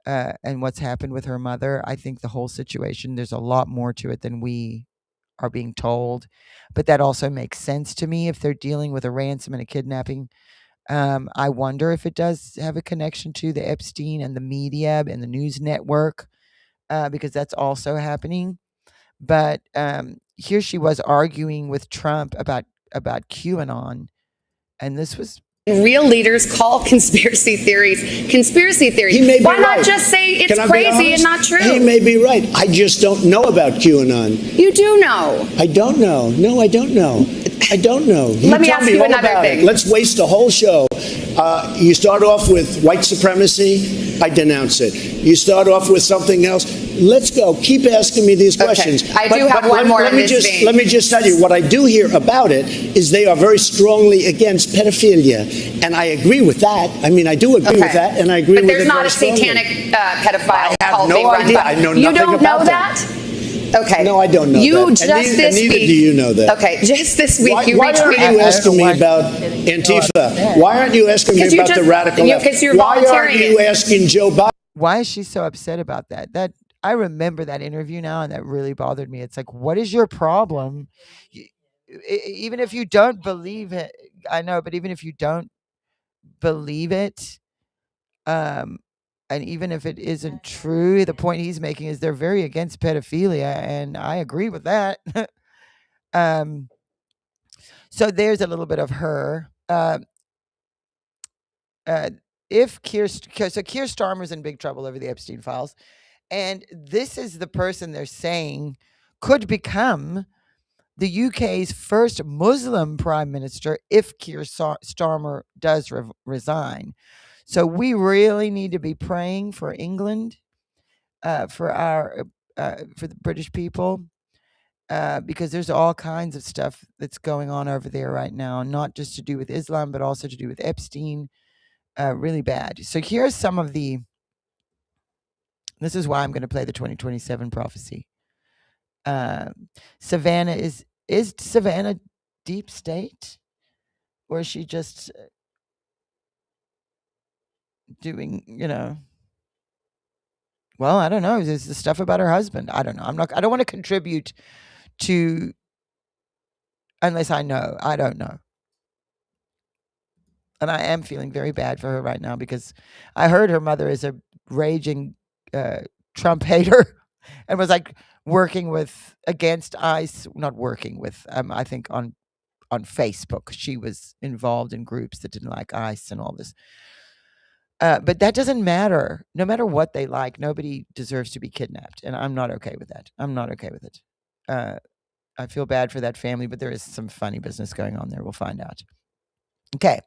And what's happened with her mother. I think the whole situation, there's a lot more to it than we are being told, but that also makes sense to me if they're dealing with a ransom and a kidnapping. I wonder if it does have a connection to the Epstein and the media and the news network, because that's also happening. But here she was arguing with Trump about QAnon, and this was Real leaders call conspiracy theories. He may be Why not right. just say it's Can I be crazy and honest? not true? He may be right. I just don't know about QAnon. You do know. I don't know. No, I don't know. I don't know. Let me tell ask you all another about it. thing. Let's waste a whole show. You start off with white supremacy. I denounce it. You start off with something else. Let's go. Keep asking me these questions. I do have one more let in me this just vein. let me just tell you what I do hear about it is they are very strongly against pedophilia, and I agree with that. I mean, I do agree with that, and I agree But with it there's not very a strongly. satanic pedophile I have cult no being run idea. by- I know You nothing don't about know that. that? Okay. No, I don't know You that. just And neither- this neither week. do you know that. Okay, just this week you Why aren't retweeted. you I don't asking know me why about she's getting Antifa? upset. Why aren't you asking me Because you about the just- radical left? because you're Why aren't volunteering you it. asking Joe Biden? Why is she so upset about that? That I remember that interview now, and that really bothered me. It's like, what is your problem? Even if you don't believe it, I know, but even if you don't believe it, and even if it isn't true, the point he's making is they're very against pedophilia, and I agree with that. um, so there's a little bit of her. If Keir Starmer's in big trouble over the Epstein files, and this is the person they're saying could become the UK's first Muslim prime minister if Keir Starmer does resign. So we really need to be praying for England, for the British people, because there's all kinds of stuff that's going on over there right now, not just to do with Islam, but also to do with Epstein. Really bad. So here's some of the. This is why I'm going to play the 2027 prophecy. Savannah is Savannah deep state, or is she just doing, well, I don't know. There's the stuff about her husband. I don't know. I don't want to contribute to, unless I know. I don't know. And I am feeling very bad for her right now because I heard her mother is a raging Trump hater and was like working against ICE, not working with, I think on Facebook. She was involved in groups that didn't like ICE and all this. But that doesn't matter. No matter what they like, nobody deserves to be kidnapped. And I'm not okay with that. I'm not okay with it. I feel bad for that family, but there is some funny business going on there. We'll find out. Okay.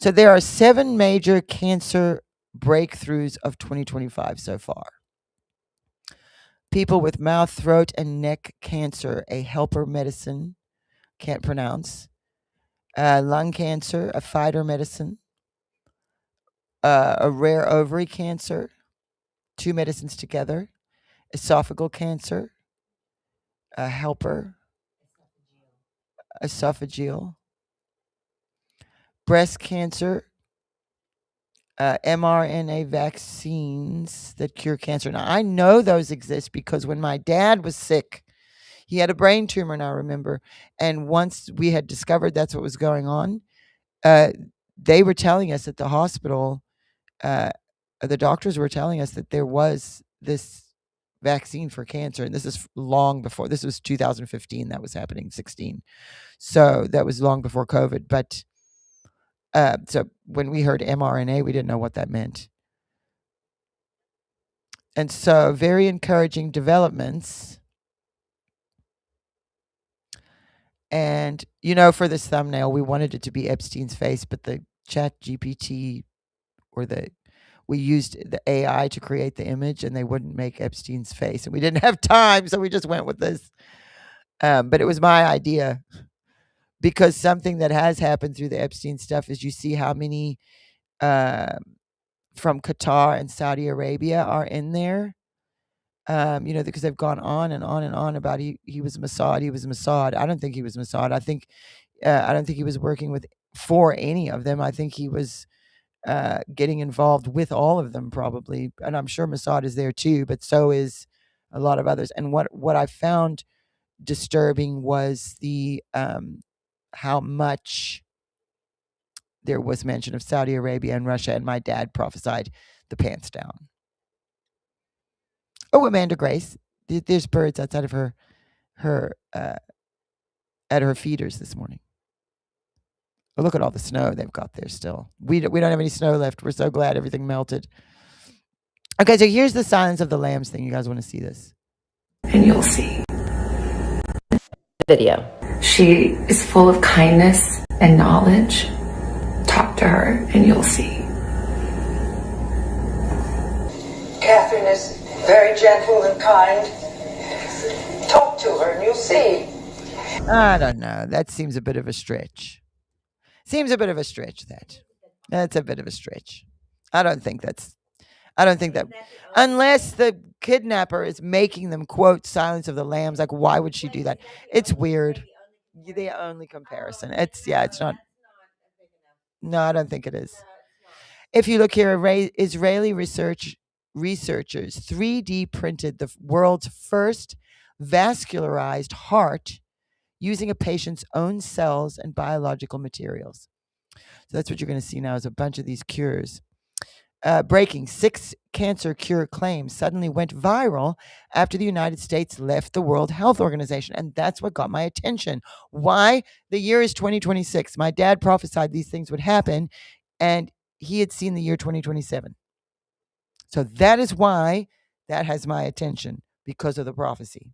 So there are 7 major cancer breakthroughs of 2025 so far. People with mouth, throat, and neck cancer, a helper medicine, can't pronounce. Lung cancer, a fighter medicine. A rare ovary cancer, 2 medicines together. Esophageal cancer, a helper. Esophageal. Breast cancer, mRNA vaccines that cure cancer. Now, I know those exist because when my dad was sick, he had a brain tumor, and I remember. And once we had discovered that's what was going on, they were telling us at the hospital, the doctors were telling us that there was this vaccine for cancer. And this is long before, this was 2015 that was happening, 16. So that was long before COVID. But so when we heard mRNA, we didn't know what that meant. And so very encouraging developments. And, for this thumbnail, we wanted it to be Epstein's face, but the ChatGPT we used the AI to create the image and they wouldn't make Epstein's face. And we didn't have time, so we just went with this. But it was my idea. Because something that has happened through the Epstein stuff is you see how many from Qatar and Saudi Arabia are in there. Because they've gone on and on and on about he was Mossad, he was Mossad. I don't think he was Mossad. I don't think he was working for any of them. I think he was getting involved with all of them probably. And I'm sure Mossad is there too, but so is a lot of others. And what I found disturbing was the how much there was mention of Saudi Arabia and Russia, and my dad prophesied the pants down. Oh, Amanda Grace, there's birds outside of her at her feeders this morning. Oh, look at all the snow they've got there still. We don't have any snow left. We're so glad everything melted. Okay, so here's the Silence of the Lambs thing. You guys want to see this? And you'll see. Video. She is full of kindness and knowledge. Talk to her and you'll see. Catherine is very gentle and kind. Talk to her and you'll see. I don't know. That seems a bit of a stretch. That's a bit of a stretch. I don't think that unless the kidnapper is making them quote Silence of the Lambs, like why would she do that? It's weird. The only comparison. It's not. No, I don't think it is. If you look here, Israeli researchers 3D printed the world's first vascularized heart using a patient's own cells and biological materials. So that's what you're going to see now is a bunch of these cures. Breaking 6 cancer cure claims suddenly went viral after the United States left the World Health Organization. And that's what got my attention. Why? The year is 2026. My dad prophesied these things would happen, and he had seen the year 2027. So that is why that has my attention, because of the prophecy.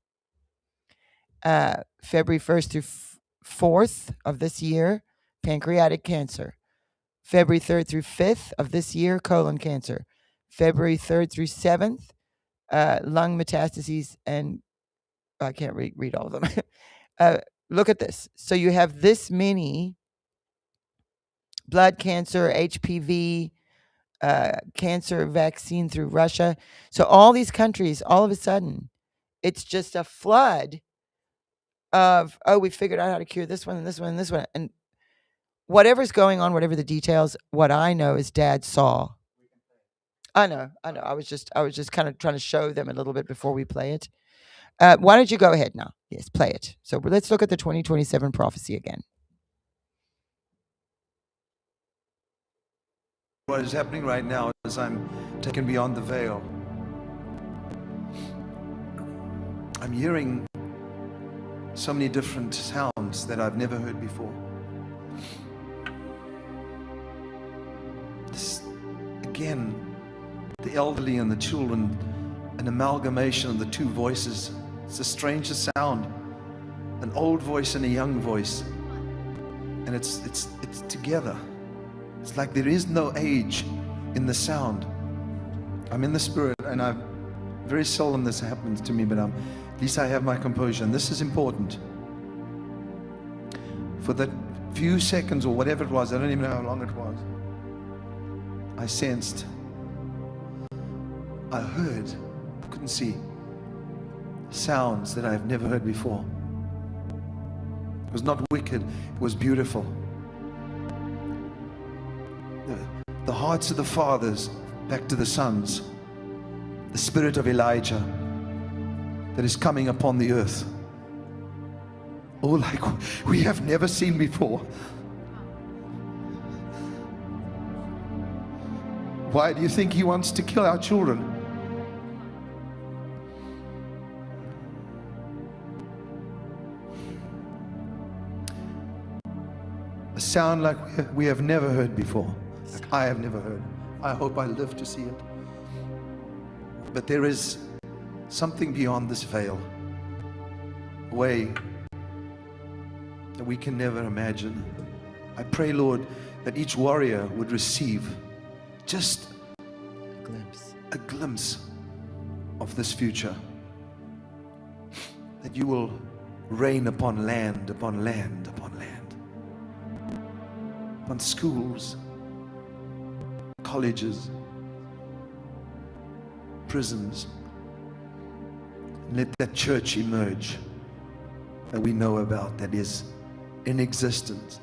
February 1st through 4th of this year, pancreatic cancer. February 3rd through 5th of this year, colon cancer. February 3rd through 7th, lung metastases, and I can't read all of them. Look at this. So you have this many blood cancer, HPV, cancer vaccine through Russia. So all these countries, all of a sudden, it's just a flood of, we figured out how to cure this one and this one and this one. And whatever's going on, whatever the details, what I know is Dad saw. I know. I was just kind of trying to show them a little bit before we play it. Why don't you go ahead now? Yes, play it. So let's look at the 2027 prophecy again. What is happening right now is I'm taken beyond the veil. I'm hearing so many different sounds that I've never heard before. This, again, the elderly and the children, an amalgamation of the two voices. It's the strangest sound, an old voice and a young voice, and it's together. It's like there is no age in the sound. I'm in the spirit, and very seldom this happens to me, but at least I have my composure, and this is important. For that few seconds or whatever it was, I don't even know how long it was, I sensed, I heard, I couldn't see, sounds that I've never heard before. It was not wicked, it was beautiful. The hearts of the fathers back to the sons, the spirit of Elijah that is coming upon the earth. Oh, like we have never seen before. Why do you think he wants to kill our children? A sound like we have never heard before. Like I have never heard. I hope I live to see it. But there is something beyond this veil, a way that we can never imagine. I pray, Lord, that each warrior would receive just a glimpse of this future, that you will reign upon land, upon land, upon land, upon schools, colleges, prisons. Let that church emerge that we know about, that is in existence,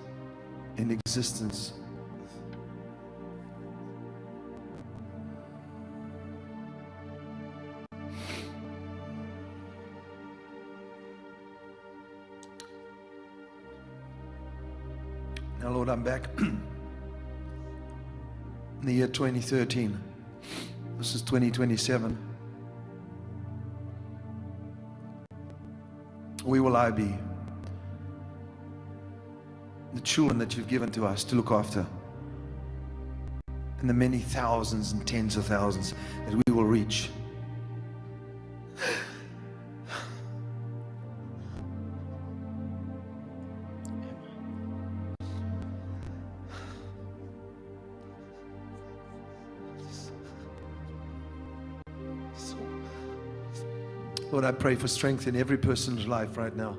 Now, Lord, I'm back in the year 2013. This is 2027. Where will I be? The children that you've given to us to look after, and the many thousands and tens of thousands that we will reach. Lord, I pray for strength in every person's life right now.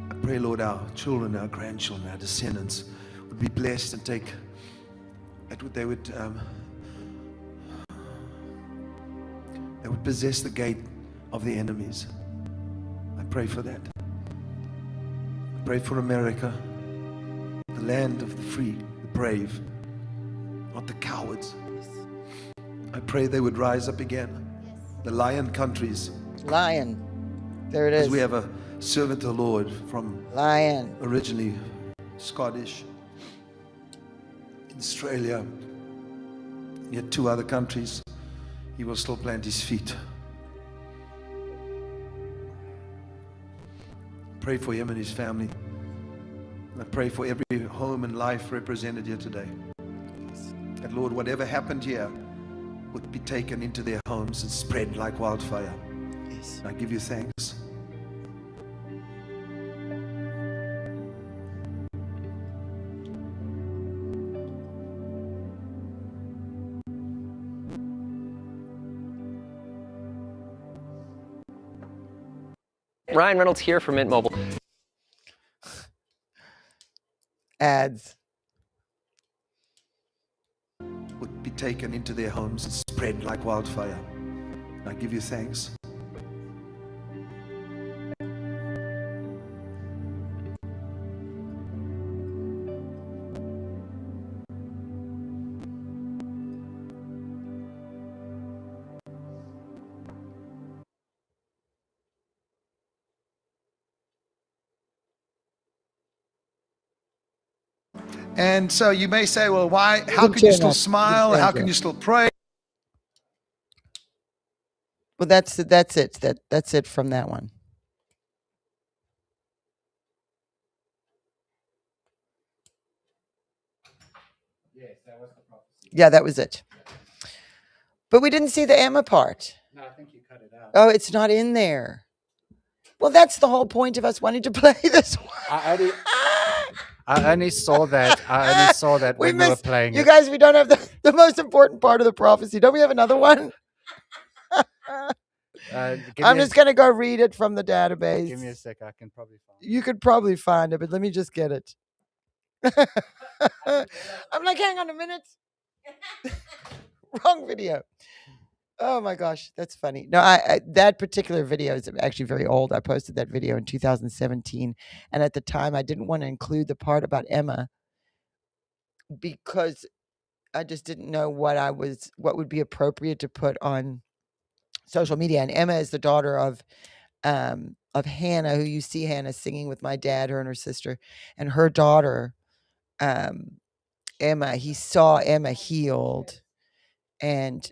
I pray, Lord, our children, our grandchildren, our descendants would be blessed and take, they would possess the gate of the enemies. I pray for that. I pray for America, the land of the free, the brave, not the cowards. I pray they would rise up again. The lion countries. Lion. There it is. Because we have a servant of the Lord from Lion. Originally Scottish, Australia, yet 2 other countries. He will still plant his feet. Pray for him and his family. I pray for every home and life represented here today. That, Lord, whatever happened here would be taken into their homes and spread like wildfire. Yes. I give you thanks. Ryan Reynolds here for Mint Mobile. Ads. Would be taken into their homes and spread like wildfire. I give you thanks. And so you may say, well, why? How can you still smile? How can you still pray? Well, that's it. That's it from that one. Yes, that was the prophecy. Yeah, that was it. But we didn't see the Emma part. No, I think you cut it out. Oh, it's not in there. Well, that's the whole point of us wanting to play this one. I only saw that. When we were playing you it. guys, we don't have the most important part of the prophecy. Don't we have another one? I'm just going to go read it from the database. Give me a sec. I can probably find it. You could probably find it, but let me just get it. I'm like, hang on a minute. Wrong video. Oh my gosh, that's funny. No, I that particular video is actually very old. I posted that video in 2017, and at the time I didn't want to include the part about Emma because I just didn't know what would be appropriate to put on social media. And Emma is the daughter of Hannah, who you see Hannah singing with my dad, her and her sister, and her daughter, Emma. He saw Emma healed, and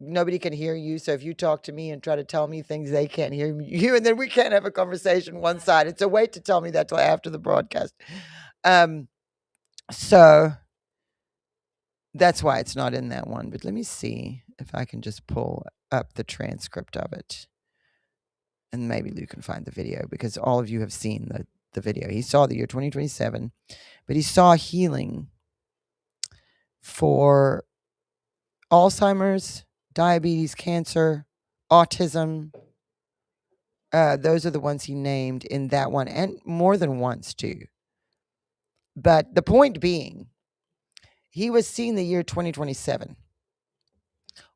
nobody can hear you. So if you talk to me and try to tell me things, they can't hear you, and then we can't have a conversation one side. So wait to tell me that till after the broadcast. So that's why it's not in that one. But let me see if I can just pull up the transcript of it, and maybe Lou can find the video, because all of you have seen the video. He saw the year 2027, but he saw healing for Alzheimer's, diabetes, cancer, autism. Those are the ones he named in that one, and more than once too. But the point being, he was seeing the year 2027.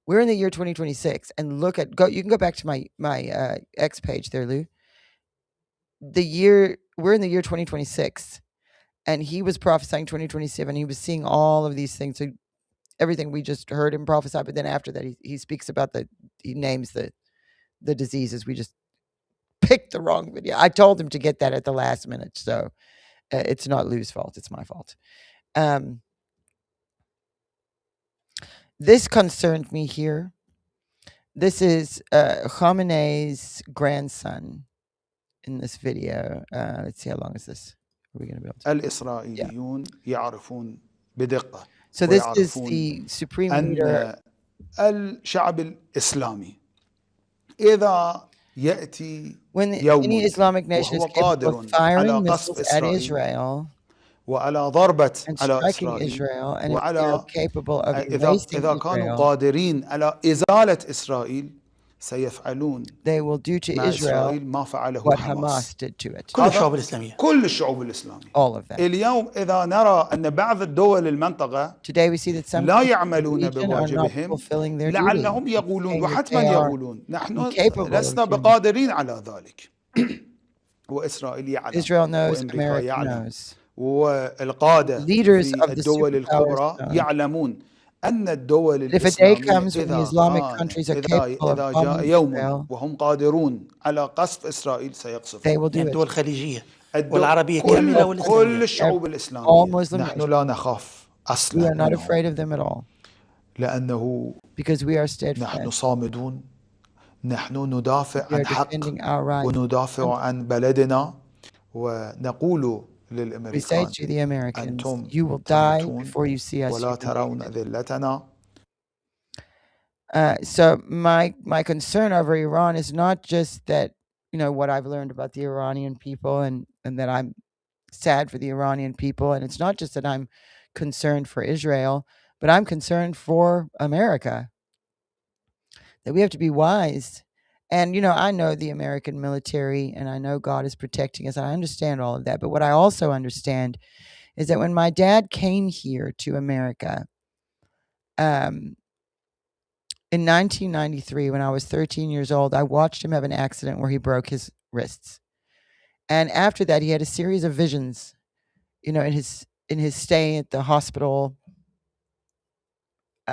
We're in the year 2026, and look at you can go back to my X page there, Lou. We're in the year 2026, and he was prophesying 2027. He was seeing all of these things. So everything we just heard him prophesy, but then after that, he speaks about he names the diseases. We just picked the wrong video. I told him to get that at the last minute, so it's not Lou's fault. It's my fault. This concerned me here. This is Khamenei's grandson in this video. Let's see, how long is this? Are we going to be able to? الإسرائيليون يعرفون بدقة So this is ويعرفون the supreme leader. أن الشعب الإسلامي إذا يأتي When يوم any Islamic nation is وهو capable قادر of firing على missiles قصف at إسرائيل Israel وعلى ضربة and على striking إسرائيل Israel, and if they are وعلى capable of إذا erasing كانوا Israel, قادرين على إزالة إسرائيل سيفعلون they will do to مع Israel إسرائيل ما فعله what حماس. Hamas did to it. كل الشعوب الإسلامية. كل الشعوب الإسلامية. All of them. اليوم إذا نرى أن بعض الدول المنطقة Today we see that some لا countries in the يعملون region are not بواجبهم fulfilling their duty. لعلهم Saying يقولون that وحتما they are يقولون نحن incapable of لسنا doing it. بقادرين على ذلك. وإسرائيل يعلم Israel knows, وأمريكا America يعلم knows. والقادة Leaders في of the الدول الكبرى superpowers know. يعلمون أن الدول If a day الإسلامية comes when the Islamic countries are capable of إذا bombing جاء يوم Israel, وهم قادرون على قصف إسرائيل سيقصفون. they will do يعني it. الدول الخليجية والعربية كل كاملة والإسلامية. الشعوب All الإسلامية Muslim نحن nations. لا نخاف We أصلا are not منهم afraid of them at all لأنه because we are نحن steadfast. صامدون. نحن ندافع We are عن حق defending our rights. وندافع عن بلدنا ونقول We say للأمريكان to the Americans, أنتم you will die تموتون before you see us ولا ترون humiliated. ذلتنا. So my concern over Iran is not just that, what I've learned about the Iranian people and that I'm sad for the Iranian people. And it's not just that I'm concerned for Israel, but I'm concerned for America, that we have to be wise. And, I know the American military and I know God is protecting us. I understand all of that. But what I also understand is that when my dad came here to America, in 1993, when I was 13 years old, I watched him have an accident where he broke his wrists. And after that, he had a series of visions, in his stay at the hospital.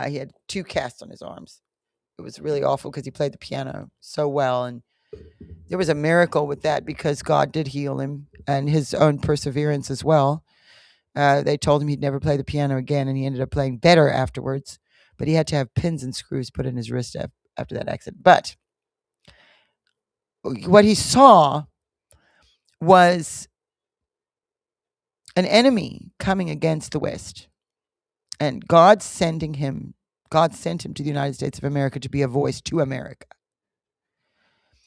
He had 2 casts on his arms. It was really awful because he played the piano so well. And there was a miracle with that because God did heal him and his own perseverance as well. They told him he'd never play the piano again, and he ended up playing better afterwards. But he had to have pins and screws put in his wrist after that accident. But what he saw was an enemy coming against the West. And God sent him to the United States of America to be a voice to America.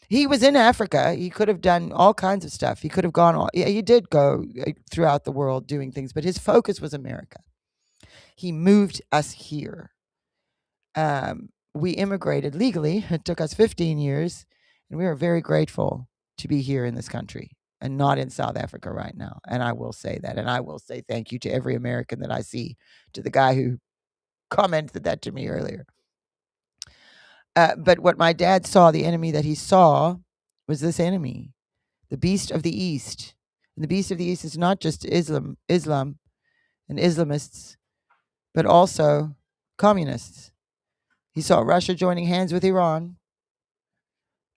He was in Africa. He could have done all kinds of stuff. He could have gone, he did go throughout the world doing things, but his focus was America. He moved us here. We immigrated legally. It took us 15 years, and we are very grateful to be here in this country and not in South Africa right now. And I will say that. And I will say thank you to every American that I see, to the guy who commented that to me earlier. But what my dad saw, the enemy that he saw, was this enemy, the beast of the East. And the beast of the East is not just Islam and Islamists, but also communists. He saw Russia joining hands with Iran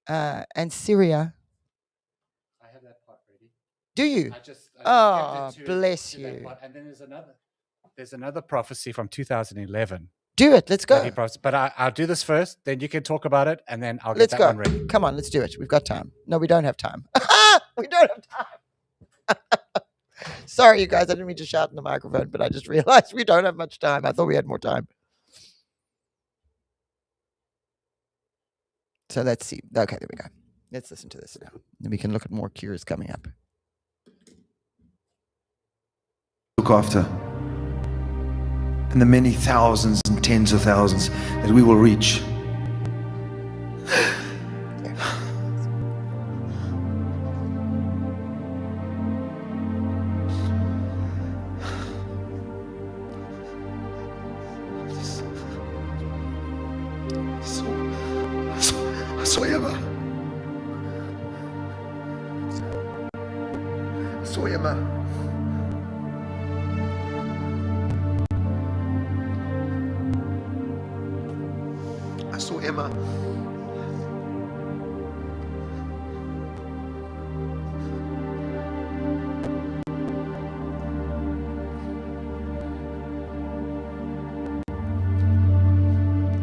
and Syria. I have that part ready. Do you? I skipped it bless to that you. part. And then there's another prophecy from 2011. Do it. Let's that go. he but I'll do this first, then you can talk about it, and then I'll get Let's that go. one ready. Come on, let's do it. We've got time. No, we don't have time. We don't have time. Sorry, you guys. I didn't mean to shout in the microphone, but I just realized we don't have much time. I thought we had more time. So let's see. Okay, there we go. Let's listen to this now. Then we can look at more cures coming up. Look after. And the many thousands and tens of thousands that we will reach. I saw Emma.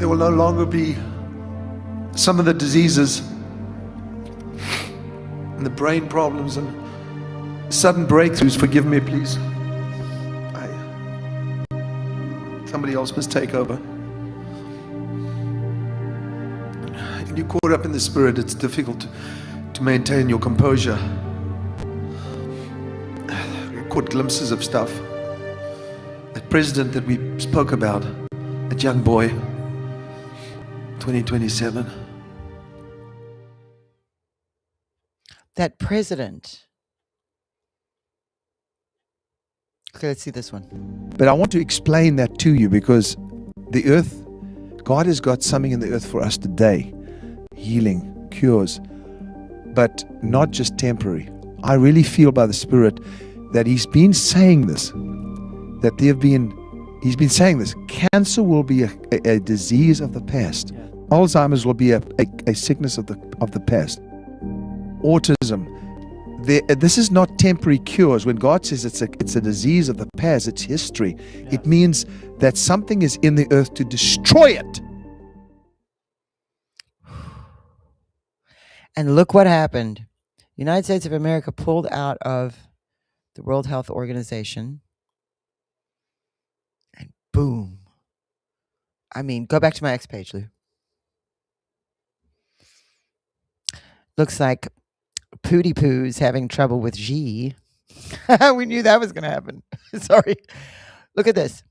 There will no longer be some of the diseases and the brain problems and sudden breakthroughs. Forgive me, please. Somebody else must take over. And you're caught up in the spirit, it's difficult to maintain your composure. You caught glimpses of stuff. That president that we spoke about, that young boy, 2027. That president. Okay, let's see this one. But I want to explain that to you because the earth, God has got something in the earth for us today. Healing, cures, but not just temporary. I really feel by the Spirit that He's been saying this, He's been saying this. Cancer will be a disease of the past. Yeah. Alzheimer's will be a sickness of the past. Autism. This is not temporary cures. When God says it's a disease of the past, it's history. Yeah. It means that something is in the earth to destroy it. And look what happened. The United States of America pulled out of the World Health Organization. And boom. I mean, go back to my X page, Lou. Looks like Pooty Poo's having trouble with Xi. We knew that was going to happen. Sorry. Look at this.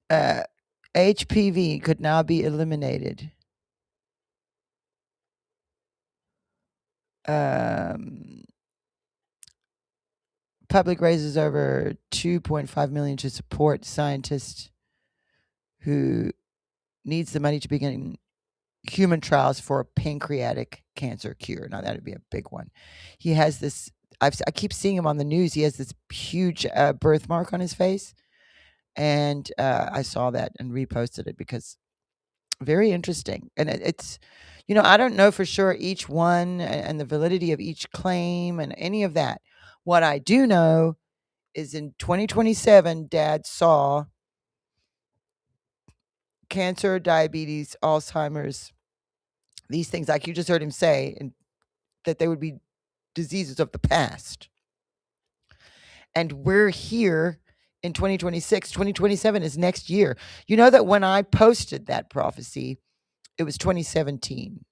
HPV could now be eliminated. Public raises over $2.5 million to support scientists who needs the money to begin human trials for a pancreatic cancer cure. Now, that would be a big one. He has this, I keep seeing him on the news. He has this huge birthmark on his face. And I saw that and reposted it because very interesting. And it's, I don't know for sure each one and the validity of each claim and any of that. What I do know is in 2027, Dad saw cancer, diabetes, Alzheimer's, these things, like you just heard him say, and that they would be diseases of the past. And we're here in 2026. 2027 is next year. You know that when I posted that prophecy, it was 2017.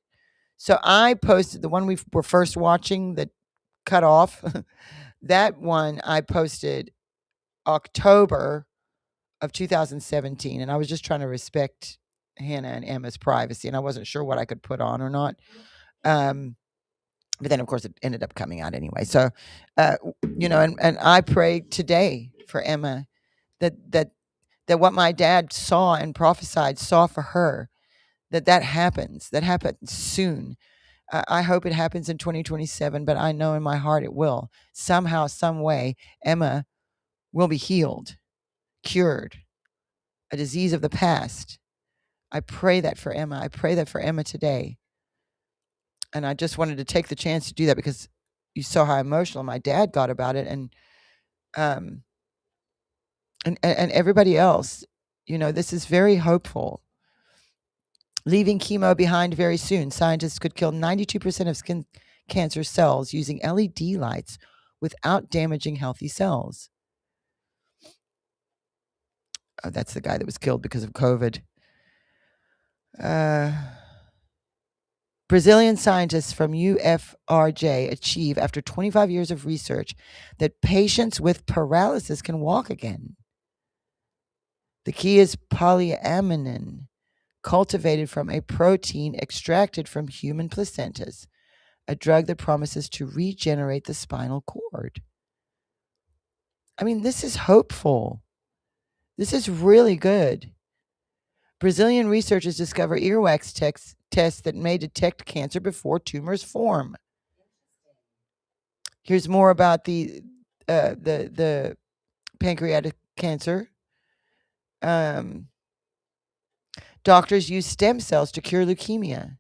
So I posted the one we were first watching that cut off. That one I posted October of 2017. And I was just trying to respect Hannah and Emma's privacy. And I wasn't sure what I could put on or not. But then, of course, it ended up coming out anyway. So, and I pray today for Emma that what my dad saw and prophesied, saw for her, that happens soon. I hope it happens in 2027, but I know in my heart it will. Somehow, some way, Emma will be healed, cured, a disease of the past. I pray that for Emma. I pray that for Emma today. And I just wanted to take the chance to do that because you saw how emotional my dad got about it, and everybody else. This is very hopeful. Leaving chemo behind very soon, scientists could kill 92% of skin cancer cells using LED lights without damaging healthy cells. Oh, that's the guy that was killed because of COVID. Brazilian scientists from UFRJ achieve, after 25 years of research, that patients with paralysis can walk again. The key is polyaminin, cultivated from a protein extracted from human placentas, a drug that promises to regenerate the spinal cord. I mean, this is hopeful. This is really good. Brazilian researchers discover earwax tests that may detect cancer before tumors form. Here's more about the pancreatic cancer. Doctors use stem cells to cure leukemia.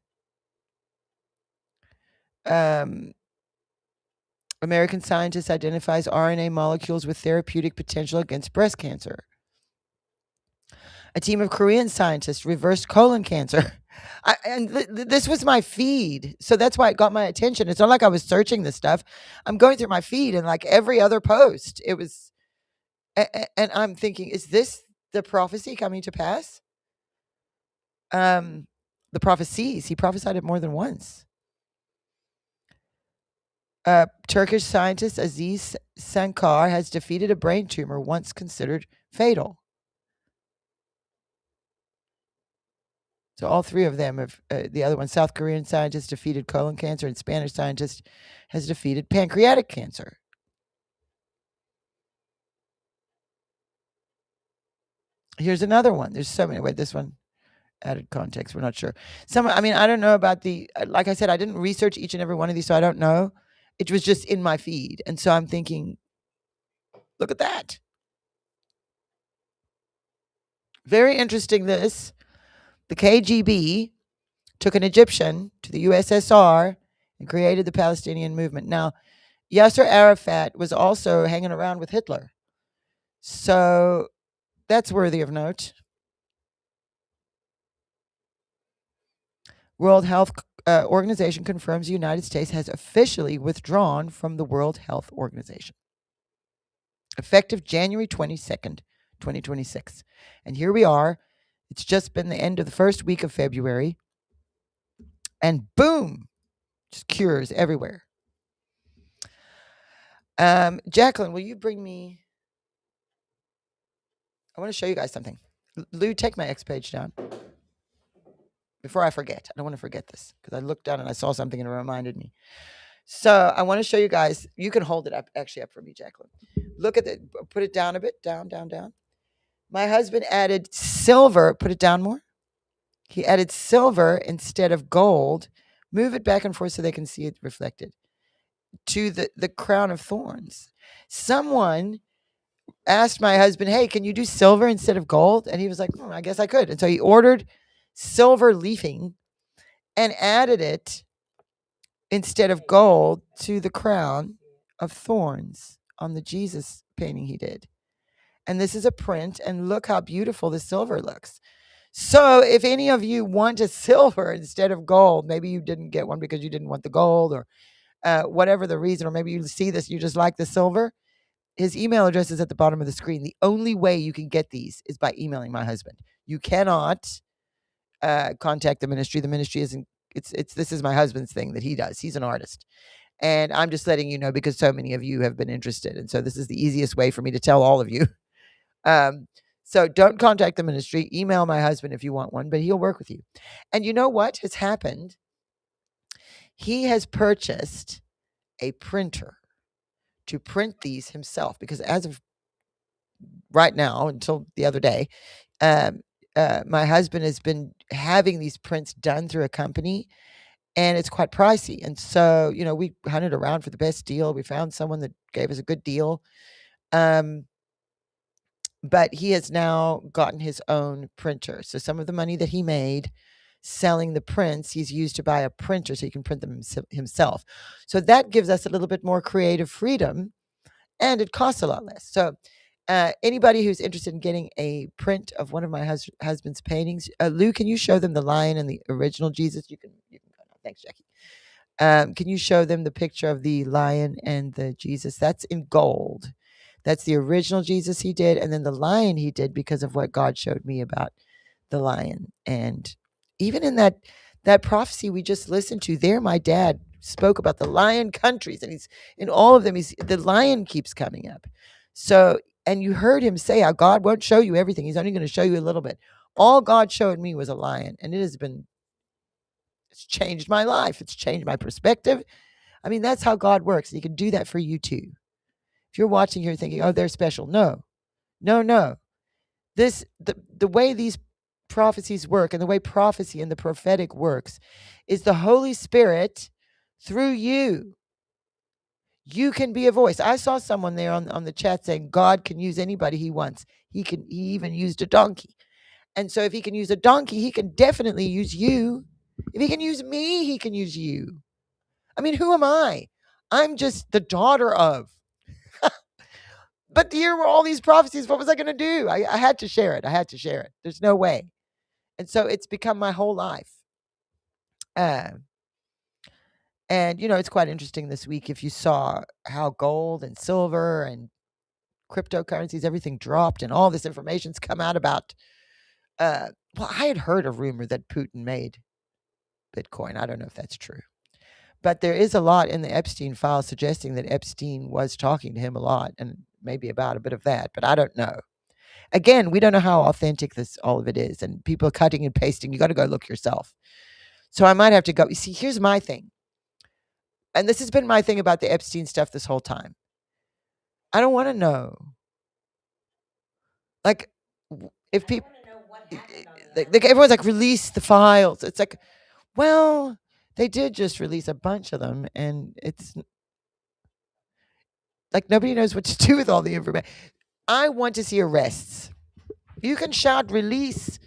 American scientist identifies RNA molecules with therapeutic potential against breast cancer. A team of Korean scientists reversed colon cancer. This was my feed. So that's why it got my attention. It's not like I was searching this stuff. I'm going through my feed, and like every other post, it was, and I'm thinking, is this the prophecy coming to pass? The prophecies, he prophesied it more than once. Turkish scientist Aziz Sankar has defeated a brain tumor once considered fatal. So all three of them have, the other one, South Korean scientist defeated colon cancer, and Spanish scientist has defeated pancreatic cancer. Here's another one. There's so many. Wait, this one, added context, we're not sure. I don't know about like I said, I didn't research each and every one of these, so I don't know. It was just in my feed. And so I'm thinking, look at that. Very interesting, this. The KGB took an Egyptian to the USSR and created the Palestinian movement. Now, Yasser Arafat was also hanging around with Hitler. So that's worthy of note. World Health Organization confirms the United States has officially withdrawn from the World Health Organization, effective January 22nd, 2026. And here we are. It's just been the end of the first week of February. And boom, just cures everywhere. Jacqueline, will you bring me... I want to show you guys something. Lou, take my X page down. Before I forget. I don't want to forget this, because I looked down and I saw something and it reminded me. So I want to show you guys. You can hold it up for me, Jacqueline. Look at it. Put it down a bit. Down, down, down. My husband added silver. Put it down more. He added silver instead of gold. Move it back and forth so they can see it reflected. To the crown of thorns. Someone asked my husband, hey, can you do silver instead of gold? And he was like, I guess I could. And so he ordered silver leafing and added it instead of gold to the crown of thorns on the Jesus painting he did. And this is a print, and look how beautiful the silver looks. So if any of you want a silver instead of gold, maybe you didn't get one because you didn't want the gold, or whatever the reason, or maybe you see this, you just like the silver, his email address is at the bottom of the screen. The only way you can get these is by emailing my husband. You cannot contact the ministry. The ministry isn't, this is my husband's thing that he does. He's an artist. And I'm just letting you know because so many of you have been interested. And so this is the easiest way for me to tell all of you. So don't contact the ministry. Email my husband if you want one, but he'll work with you. And you know what has happened? He has purchased a printer to print these himself, because as of right now, until the other day, my husband has been having these prints done through a company, and it's quite pricey. And so, we hunted around for the best deal. We found someone that gave us a good deal. But he has now gotten his own printer. So some of the money that he made selling the prints, he's used to buy a printer so he can print them himself. So that gives us a little bit more creative freedom, and it costs a lot less. So anybody who's interested in getting a print of one of my husband's paintings, Lou, can you show them the lion and the original Jesus? You can go now. Thanks, Jackie. Can you show them the picture of the lion and the Jesus? That's in gold. That's the original Jesus he did. And then the lion he did because of what God showed me about the lion. And even in that prophecy we just listened to there, my dad spoke about the lion countries, and he's in all of them. The lion keeps coming up. So, and you heard him say how God won't show you everything. He's only going to show you a little bit. All God showed me was a lion, and it's changed my life. It's changed my perspective. I mean, that's how God works. And he can do that for you too. If you're watching here thinking, oh, they're special. No. The way these prophecies work, and the way prophecy and the prophetic works, is the Holy Spirit through you. You can be a voice. I saw someone there on the chat saying God can use anybody he wants. He even used a donkey. And so if he can use a donkey, he can definitely use you. If he can use me, he can use you. I mean, who am I? I'm just the daughter of. But here were all these prophecies. What was I going to do? I had to share it. There's no way. And so it's become my whole life. And, it's quite interesting this week if you saw how gold and silver and cryptocurrencies, everything dropped and all this information's come out about. I had heard a rumor that Putin made Bitcoin. I don't know if that's true. But there is a lot in the Epstein file suggesting that Epstein was talking to him a lot and maybe about a bit of that, but I don't know. Again, we don't know how authentic all of it is, and people cutting and pasting. You got to go look yourself. So I might have to go. You see, here's my thing. And this has been my thing about the Epstein stuff this whole time. I don't want to know. Like, if people, like everyone's like, release the files. It's like, well, they did just release a bunch of them, and it's like nobody knows what to do with all the information. I want to see arrests. You can shout release.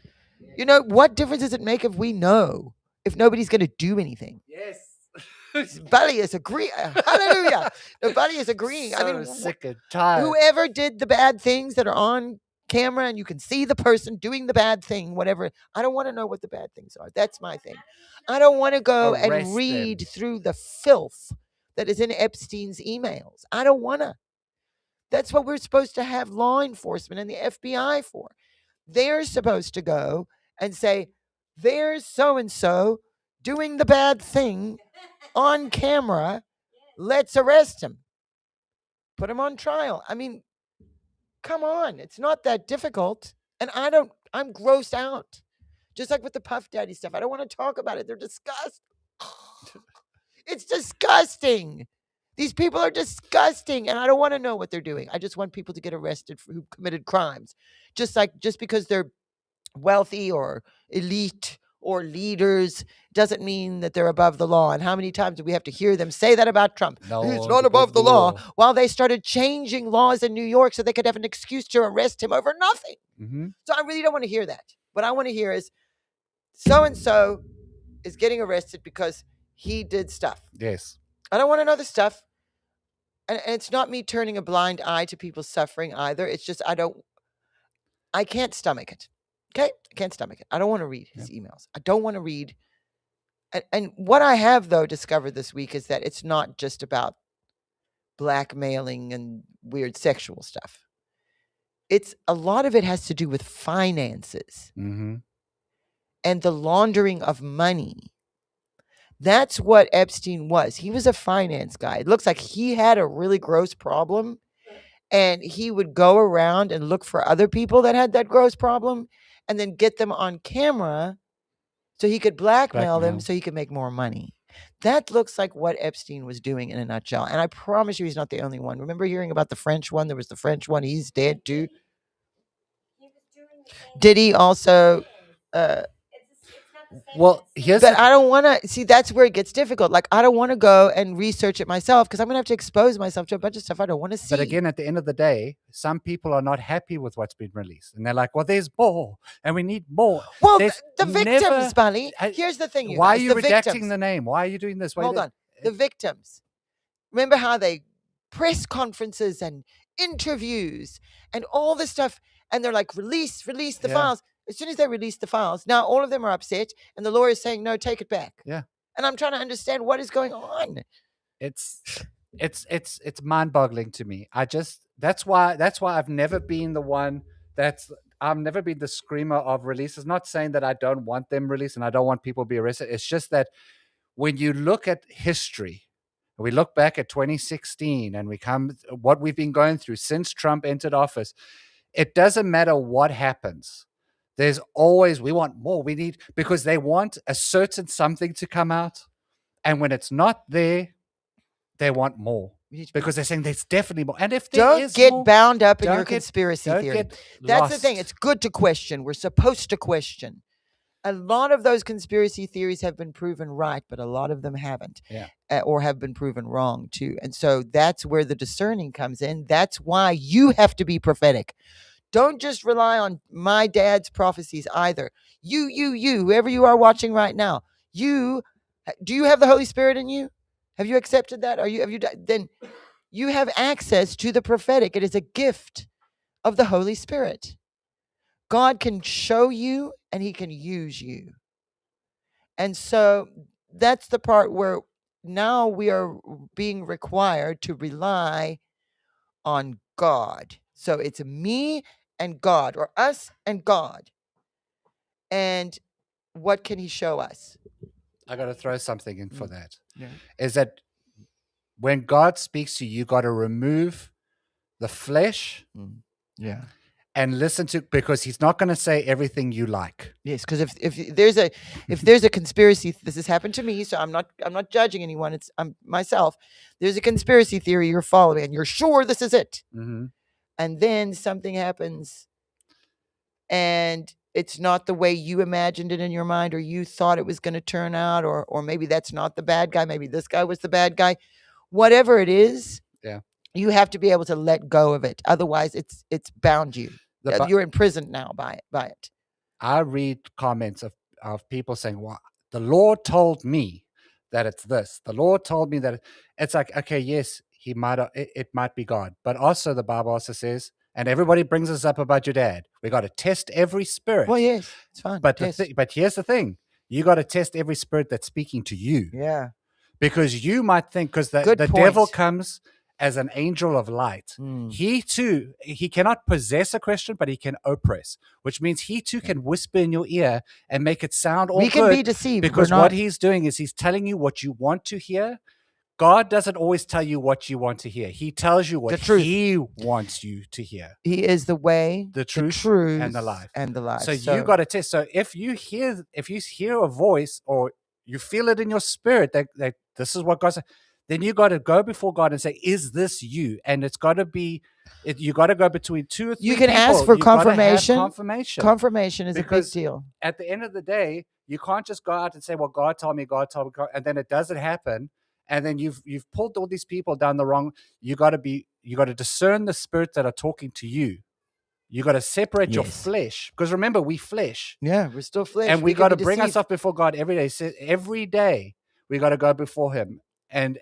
What difference does it make if we know, if nobody's going to do anything? Yes. Buddy is agreeing. Hallelujah. Nobody is agreeing. So sick and tired. Whoever did the bad things that are on camera and you can see the person doing the bad thing, whatever. I don't want to know what the bad things are. That's my thing. I don't want to go and read through the filth that is in Epstein's emails. I don't want to. That's what we're supposed to have law enforcement and the FBI for. They're supposed to go and say, there's so-and-so doing the bad thing on camera. Let's arrest him. Put him on trial. I mean, come on. It's not that difficult. And I'm grossed out. Just like with the Puff Daddy stuff. I don't want to talk about it. They're disgusting. It's disgusting. These people are disgusting, and I don't want to know what they're doing. I just want people to get arrested who committed crimes. Just because they're wealthy or elite or leaders doesn't mean that they're above the law. And how many times do we have to hear them say that about Trump? No, he's not above the law. While they started changing laws in New York so they could have an excuse to arrest him over nothing. Mm-hmm. So I really don't want to hear that. What I want to hear is so-and-so is getting arrested because he did stuff. Yes. I don't want to know the stuff. And it's not me turning a blind eye to people suffering either. It's just I can't stomach it. Okay? I can't stomach it. I don't want to read his emails. I don't want to read. And what I have, though, discovered this week is that it's not just about blackmailing and weird sexual stuff. A lot of it has to do with finances and the laundering of money. That's what Epstein was. He was a finance guy. It looks like he had a really gross problem, and he would go around and look for other people that had that gross problem and then get them on camera so he could blackmail them so he could make more money. That looks like what Epstein was doing in a nutshell. And I promise you he's not the only one. Remember hearing about the French one? There was the French one. He's dead too. Did he also... Well, but I don't want to see. That's where it gets difficult. Like, I don't want to go and research it myself because I'm gonna have to expose myself to a bunch of stuff I don't want to see. But again, at the end of the day, some people are not happy with what's been released, and they're like, "Well, there's more, and we need more." Well, the victims, Bunny. Here's the thing. Why are you the redacting victims. the name? Why are you doing this? Hold on. The victims. Remember how they press conferences and interviews and all this stuff, and they're like, "Release the files." As soon as they release the files, now all of them are upset, and the lawyer is saying, "No, take it back." Yeah. And I'm trying to understand what is going on. It's mind-boggling to me. That's why I've never been the one I've never been the screamer of releases. Not saying that I don't want them released and I don't want people to be arrested. It's just that when you look at history, we look back at 2016 and what we've been going through since Trump entered office, it doesn't matter what happens. There's always, we want more. Because they want a certain something to come out. And when it's not there, they want more. Because they're saying there's definitely more. And if there is get more, bound up in your conspiracy theory. That's lost. The thing. It's good to question. We're supposed to question. A lot of those conspiracy theories have been proven right, but a lot of them haven't. Or have been proven wrong too. And so that's where the discerning comes in. That's why you have to be prophetic. Don't just rely on my dad's prophecies either. You, whoever you are watching right now, do you have the Holy Spirit in you? Have you accepted that? Then you have access to the prophetic. It is a gift of the Holy Spirit. God can show you and he can use you. And so that's the part where now we are being required to rely on God. So it's me and God, or us and God. And what can he show us? I got to throw something in for that. Yeah. Is that when God speaks to you, you got to remove the flesh Yeah. and listen to, because he's not going to say everything you like. Yes, because if there's a conspiracy, this has happened to me, so I'm not judging anyone. It's myself. There's a conspiracy theory you're following, and you're sure this is it, and then something happens, and it's not the way you imagined it in your mind, or you thought it was going to turn out, or maybe that's not the bad guy. Maybe this guy was the bad guy. Whatever it is, Yeah. you have to be able to let go of it. Otherwise, it's bound you. You're imprisoned now by it. I read comments of people saying, well, the Lord told me that it's this. The Lord told me that it's like, okay, yes, it might be God. But also the Bible also says, and everybody brings us up about your dad, we got to test every spirit. Well, yes, it's fine. But but here's the thing. You got to test every spirit that's speaking to you. Yeah. Because you might think, because the devil comes as an angel of light. He too, he cannot possess a Christian, but he can oppress, which means he too can whisper in your ear and make it sound all good. We can be deceived. Because what he's doing is he's telling you what you want to hear. God doesn't always tell you what you want to hear. He tells you what he wants you to hear. He is the way, the truth, and the life. So you got to test. So if you hear a voice, or you feel it in your spirit that this is what God said, then you got to go before God and say, "Is this you?" And it's got to be. You got to go between 2 or 3 You can people. ask for You gotta have confirmation. Confirmation. Confirmation is Because a big deal. At the end of the day, you can't just go out and say, "Well, God told me," and then it doesn't happen. And then you've pulled all these people down the wrong. You got to discern the spirits that are talking to you. You got to separate your flesh, because remember, we flesh. Yeah, we're still flesh, and we got to bring ourselves before God every day. So every day we got to go before Him and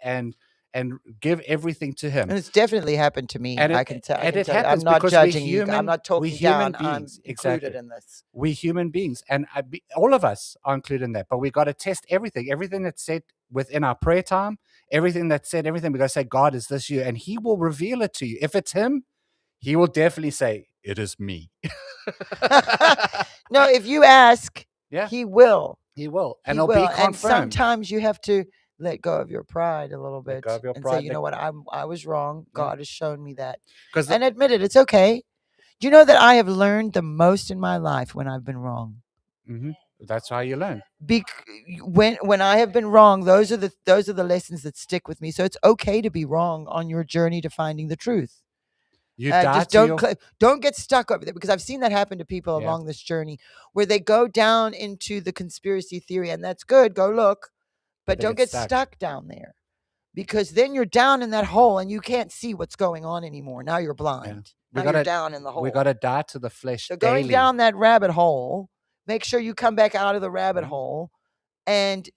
give everything to Him. And it's definitely happened to me. And I can tell. It I'm happens not because judging we're you. human. I'm not talking down. I'm included in this. We human beings, and all of us are included in that. But we got to test everything that's said within our prayer time, everything that's said, everything. We got to say, "God, is this you?" And He will reveal it to you. If it's Him, He will definitely say, "It is me." No, if you ask, He will. He will, and He it'll will. be confirmed. And sometimes you have to let go of your pride a little bit go of your and pride, say, you know what, I was wrong. God has shown me that. 'Cause And admit it. It's okay. Do you know that I have learned the most in my life when I've been wrong? That's how you learn. When I have been wrong, those are the lessons that stick with me. So it's okay to be wrong on your journey to finding the truth. You Just don't get stuck over there, because I've seen that happen to people along this journey, where they go down into the conspiracy theory, and that's good. Go look, but don't get stuck down there, because then you're down in that hole and you can't see what's going on anymore. Now you're blind. Now you're down in the hole. We got to die to the flesh. So daily. going down that rabbit hole, make sure you come back out of the rabbit hole, and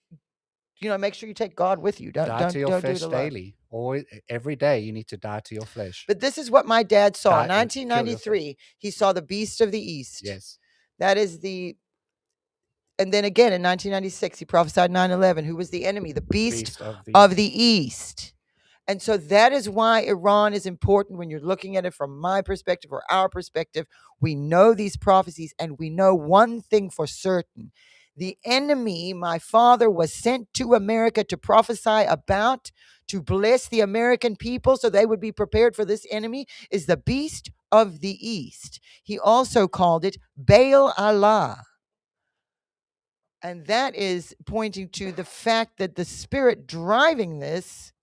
make sure you take God with you. Don't die to your don't flesh do it alone. daily. Always, every day, you need to die to your flesh. But this is what my dad saw in Die and kill 1993. He saw the beast of the east. Yes. That is and then again in 1996, he prophesied 9/11. Who was the enemy? The beast of the east. And so that is why Iran is important when you're looking at it from my perspective or our perspective. We know these prophecies, and we know one thing for certain. The enemy my father was sent to America to prophesy about, to bless the American people so they would be prepared for this enemy, is the beast of the east. He also called it Baal Allah. And that is pointing to the fact that the spirit driving this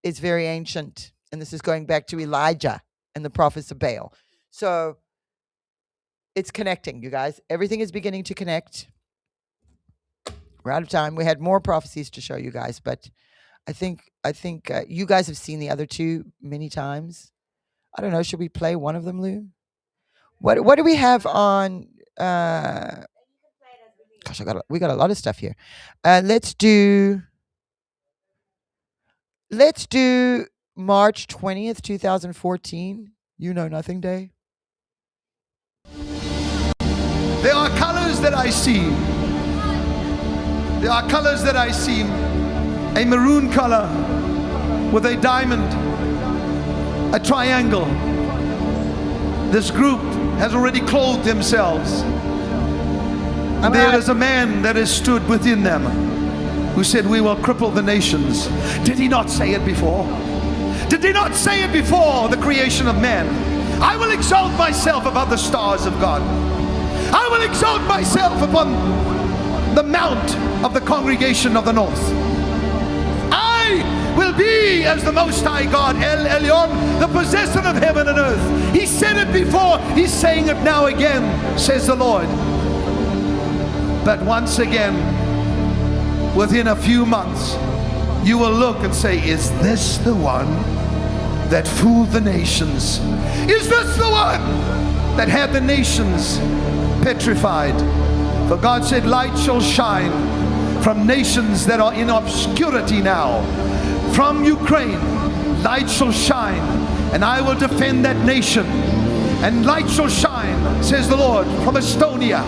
is very ancient. And this is going back to Elijah and the prophets of Baal. So it's connecting, you guys. Everything is beginning to connect. We're out of time. We had more prophecies to show you guys, but I think you guys have seen the other two many times. I don't know. Should we play one of them, Lou? What do we have on? Gosh, we got a lot of stuff here. Let's do March 20th, 2014, You Know Nothing Day? There are colors that I see. There are colors that I see. A maroon color with a diamond, a triangle. This group has already clothed themselves. And there is a man that has stood within them who said, we will cripple the nations. Did he not say it before? Did he not say it before the creation of man? I will exalt myself above the stars of God. I will exalt myself upon the mount of the congregation of the north. I will be as the Most High God, El Elyon, the possessor of heaven and earth. He said it before, he's saying it now again, says the Lord. But once again, within a few months, you will look and say, is this the one that fooled the nations? Is this the one that had the nations petrified? For God said, light shall shine from nations that are in obscurity now. From Ukraine, light shall shine, and I will defend that nation. And light shall shine, says the Lord, from Estonia.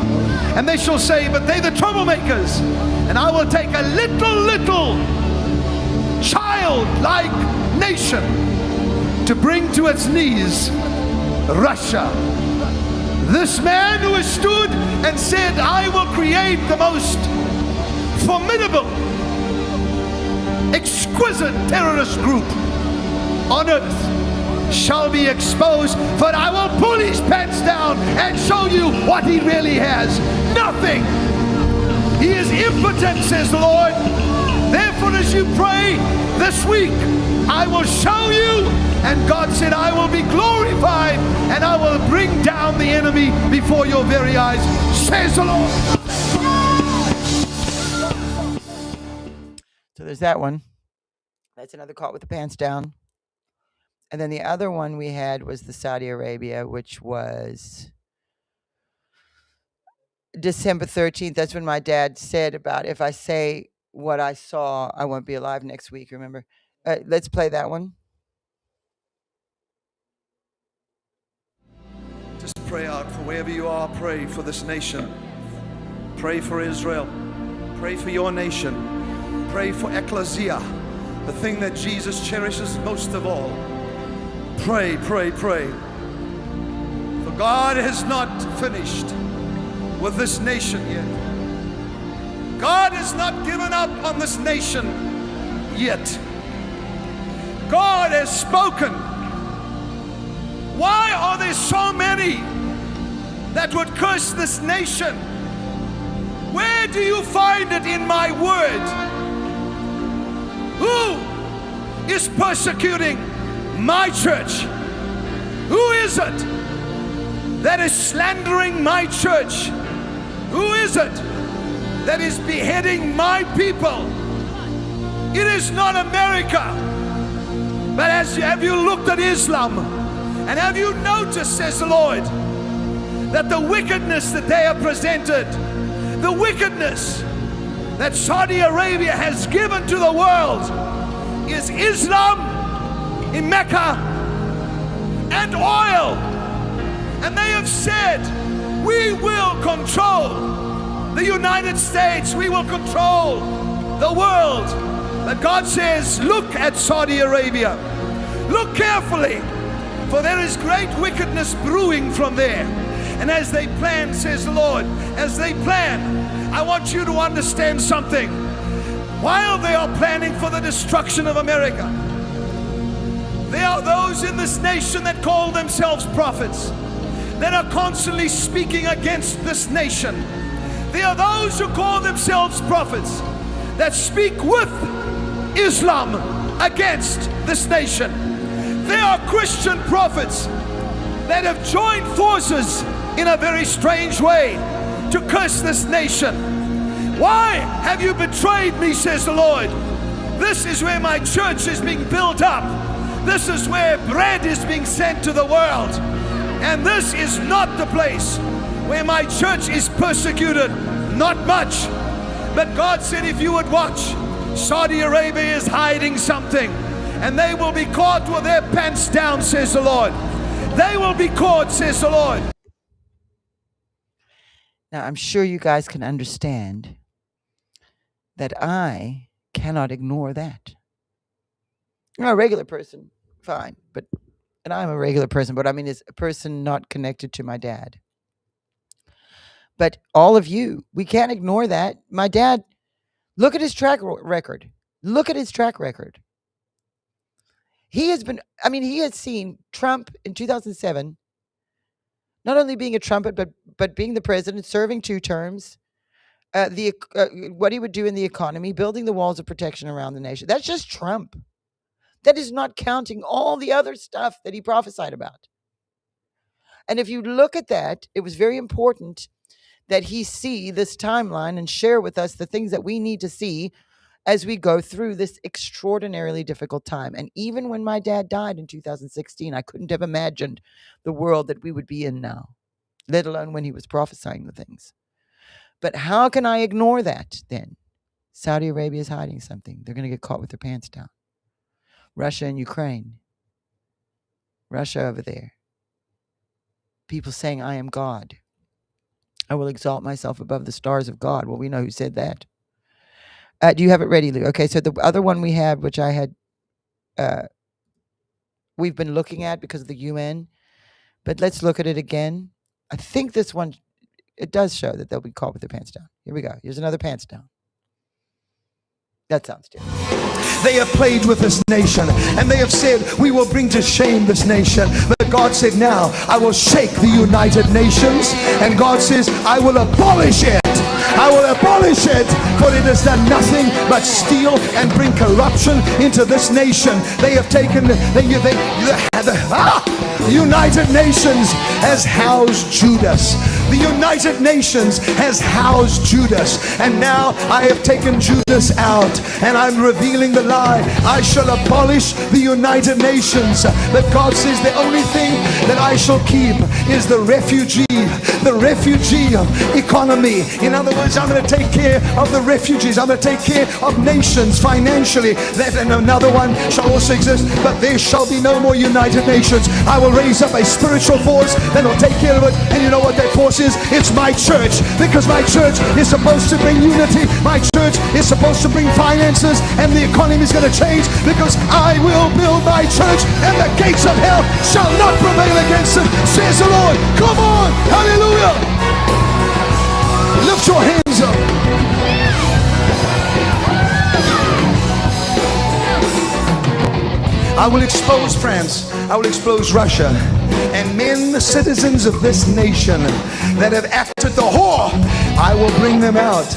And they shall say, but they the troublemakers. And I will take a little child-like nation to bring to its knees Russia. This man who has stood and said, I will create the most formidable, exquisite terrorist group on earth shall be exposed, for I will pull his pants down and show you what he really has. Nothing. He is impotent, says the Lord. Therefore, as you pray this week, I will show you, and God said, I will be glorified, and I will bring down the enemy before your very eyes, says the Lord. So there's that one. That's another caught with the pants down. And then the other one we had was the Saudi Arabia, which was December 13th. That's when my dad said about, if I say what I saw, I won't be alive next week, remember? Let's play that one. Just pray out for wherever you are. Pray for this nation. Pray for Israel. Pray for your nation. Pray for ecclesia, the thing that Jesus cherishes most of all. Pray, pray, pray. For God has not finished with this nation yet. God has not given up on this nation yet. God has spoken. Why are there so many that would curse this nation? Where do you find it in my word? Who is persecuting my church? Who is it that is slandering my church? Who is it that is beheading my people? It is not America. But have you looked at Islam? And have you noticed, says the Lord, that the wickedness that they have presented, the wickedness that Saudi Arabia has given to the world, is Islam in Mecca and oil. And they have said, we will control the United States, we will control the world. But God says, look at Saudi Arabia, look carefully, for there is great wickedness brewing from there. And as they plan, says the Lord, as they plan, I want you to understand something. While they are planning for the destruction of America, there are those in this nation that call themselves prophets, that are constantly speaking against this nation. There are those who call themselves prophets that speak with Islam against this nation. There are Christian prophets that have joined forces in a very strange way to curse this nation. Why have you betrayed me, says the Lord? This is where my church is being built up. This is where bread is being sent to the world. And this is not the place where my church is persecuted. Not much. But God said, if you would watch, Saudi Arabia is hiding something. and they will be caught with their pants down, says the Lord. They will be caught, says the Lord. Now, I'm sure you guys can understand that I cannot ignore that. You're a regular person, fine, and I'm a regular person, but I mean, it's a person not connected to my dad. But all of you, we can't ignore that. My dad, look at his track record. Look at his track record. He has seen Trump in 2007, not only being a trumpet, but being the president, serving 2 terms, what he would do in the economy, building the walls of protection around the nation. That's just Trump. That is not counting all the other stuff that he prophesied about. And if you look at that, it was very important that he see this timeline and share with us the things that we need to see as we go through this extraordinarily difficult time. And even when my dad died in 2016, I couldn't have imagined the world that we would be in now, let alone when he was prophesying the things. But how can I ignore that then? Saudi Arabia is hiding something. They're going to get caught with their pants down. Russia and Ukraine. Russia over there. People saying, I am God. I will exalt myself above the stars of God. Well, we know who said that. Do you have it ready, Lou? Okay, so the other one we had, which I had, we've been looking at because of the UN, but let's look at it again. I think this one, it does show that they'll be caught with their pants down. Here we go. Here's another pants down. That sounds different. They have played with this nation, and they have said, we will bring to shame this nation. But God said, now I will shake the United Nations. And God says, I will abolish it. I will abolish it, for it has done nothing but steal and bring corruption into this nation. They have taken, the United Nations has housed Judas. The United Nations has housed Judas. And now I have taken Judas out, and I'm revealing the lie. I shall abolish the United Nations. But God says the only thing that I shall keep is the refugee economy. In other words, I'm going to take care of the refugees. I'm going to take care of nations financially. That and another one shall also exist, but there shall be no more United Nations. I will raise up a spiritual force that will take care of it. And you know what that force is? It's my church, because my church is supposed to bring unity. My church is supposed to bring finances, and the economy is going to change, because I will build my church, and the gates of hell shall not prevail against it, says the Lord. Come on, hallelujah. Lift your hands up. I will expose France. I will expose Russia. And men, the citizens of this nation that have acted the whore, I will bring them out.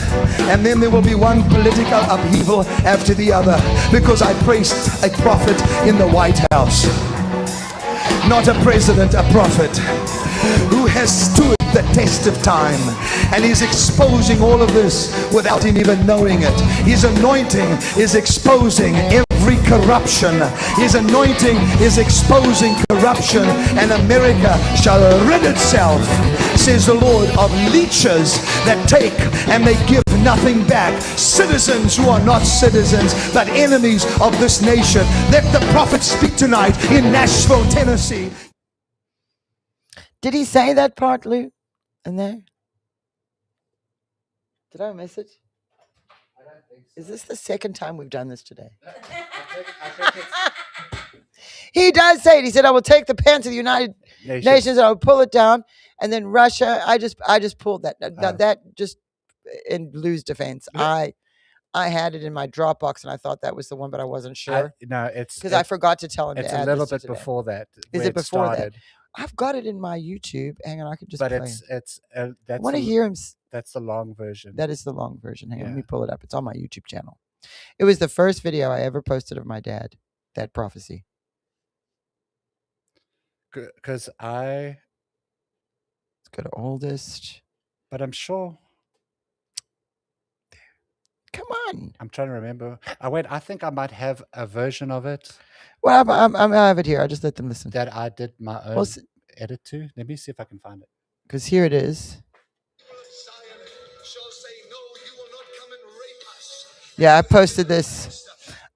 And then there will be one political upheaval after the other, because I placed a prophet in the White House. Not a president, a prophet who has stood the test of time, and he's exposing all of this without him even knowing it. His anointing is exposing every corruption. His anointing is exposing corruption, and America shall rid itself, says the Lord, of leeches that take and they give nothing back. Citizens who are not citizens, but enemies of this nation. Let the prophet speak tonight in Nashville, Tennessee. Did he say that part, Lou? In there? Did I miss it? I don't think so. Is this the second time we've done this today? I think it's... He does say it. He said, I will take the pants of the United Nations and I will pull it down. And then Russia, I just pulled that. That just in Lou's defense. I had it in my Dropbox and I thought that was the one, but I wasn't sure. No, it's because I forgot to tell him to add it's a little this bit before that. Is it before that? I've got it in my YouTube. Hang on, I can just but play it's I that's want to hear him. That's the long version. That is the long version. Hang on, let me pull it up. It's on my YouTube channel. It was the first video I ever posted of my dad, that prophecy. Because let's go to oldest. But I'm sure. Come on. I'm trying to remember. I think I might have a version of it. Well, I have it here. I just let them listen. That I did my own edit to. Let me see if I can find it. Because here it is. Yeah, I posted this.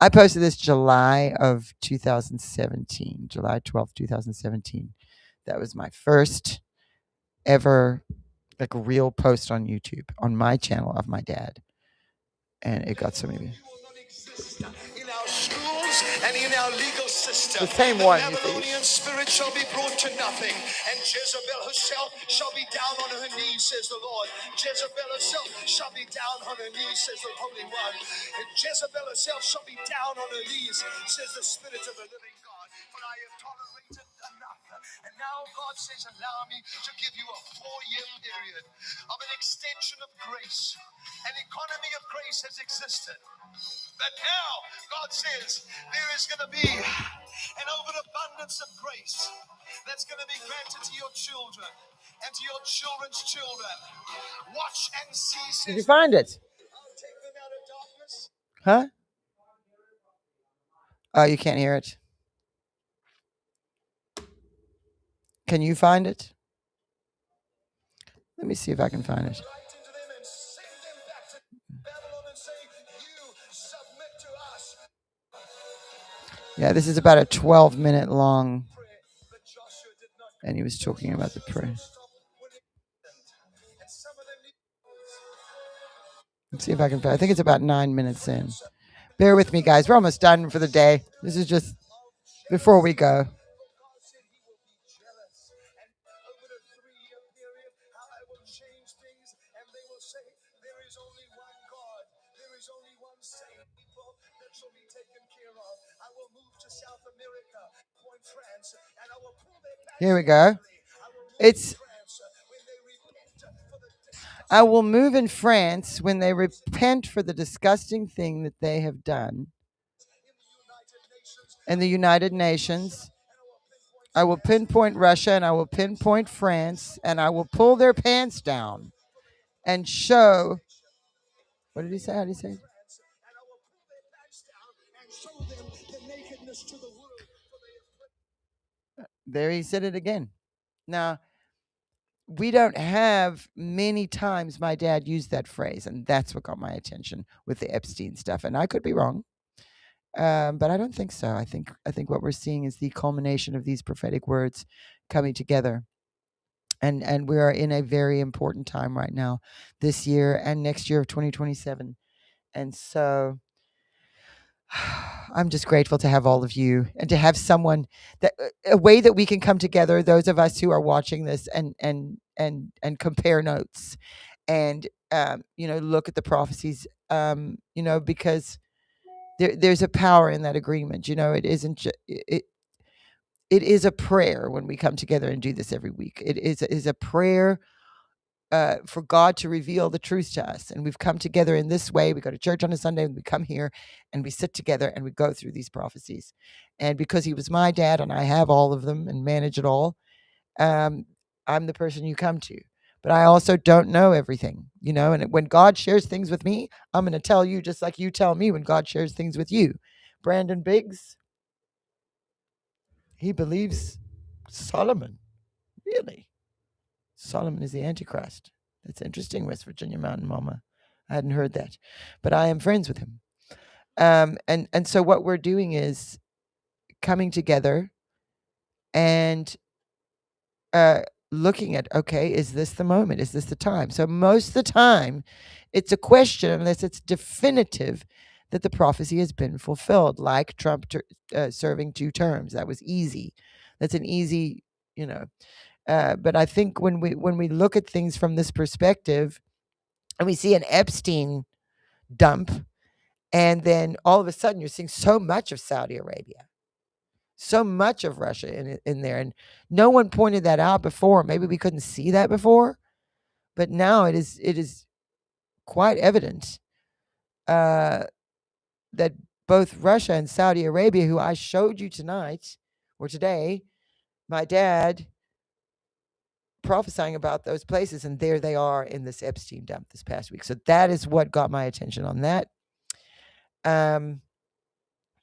I posted this July of 2017, July 12th, 2017. That was my first ever like real post on YouTube on my channel of my dad. And it got so many. In our schools and in our legal system, The same one, the you see. Babylonian spirit shall be brought to nothing, and Jezebel herself shall be down on her knees, says the Lord. Jezebel herself shall be down on her knees, says the Holy One. And Jezebel herself shall be down on her knees, says the Spirit of the living God. For I have tolerated enough. And now God says, allow me to give you a 4-year period of an extension of grace. An economy of grace has existed. But now, God says, there is going to be an overabundance of grace that's going to be granted to your children and to your children's children. Watch and see. Did you find it? I'll take them out of darkness. Huh? Oh, you can't hear it. Can you find it? Let me see if I can find it. Right into them and send them back to Babylon and say, you submit to us. Yeah, this is about a 12-minute long. And he was talking about the prayer. Let's see if I can find. I think it's about 9 minutes in. Bear with me, guys. We're almost done for the day. This is just before we go. Here we go. I will move in France when they repent for the disgusting thing that they have done in the United Nations. I will pinpoint Russia and I will pinpoint France and I will pull their pants down and show. What did he say? How did he say? There he said it again. Now, we don't have many times my dad used that phrase, and that's what got my attention with the Epstein stuff. And I could be wrong, but I don't think so. I think what we're seeing is the culmination of these prophetic words coming together. And we are in a very important time right now, this year and next year of 2027. And so I'm just grateful to have all of you and to have someone that a way that we can come together, those of us who are watching this and compare notes and look at the prophecies, because there's a power in that agreement. It isn't it is a prayer when we come together and do this every week. It is a prayer for God to reveal the truth to us. And we've come together in this way. We go to church on a Sunday and we come here and we sit together and we go through these prophecies. And because he was my dad and I have all of them and manage it all, I'm the person you come to. But I also don't know everything, and when God shares things with me, I'm going to tell you just like you tell me when God shares things with you. Brandon Biggs, he believes Solomon. Really? Solomon is the Antichrist. That's interesting, West Virginia Mountain Mama. I hadn't heard that. But I am friends with him. And so what we're doing is coming together and looking at, okay, is this the moment? Is this the time? So most of the time, it's a question, unless it's definitive, that the prophecy has been fulfilled, like Trump serving 2 terms. That was easy. That's an easy, but I think when we look at things from this perspective and we see an Epstein dump, and then all of a sudden you're seeing so much of Saudi Arabia, so much of Russia in there, and no one pointed that out before. Maybe we couldn't see that before, but now it is quite evident that both Russia and Saudi Arabia, who I showed you tonight or today, my dad prophesying about those places, and there they are in this Epstein dump this past week. So that is what got my attention on that.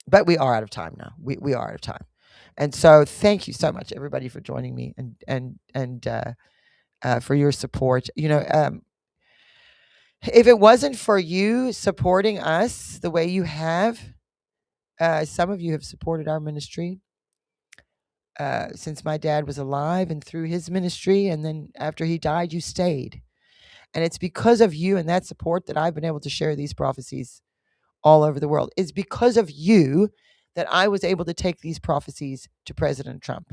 But we are out of time now. We are out of time. And so thank you so much, everybody, for joining me and for your support. If it wasn't for you supporting us the way you have, Some of you have supported our ministry since my dad was alive and through his ministry. And then after he died, you stayed. And it's because of you and that support that I've been able to share these prophecies all over the world. It's because of you that I was able to take these prophecies to President Trump.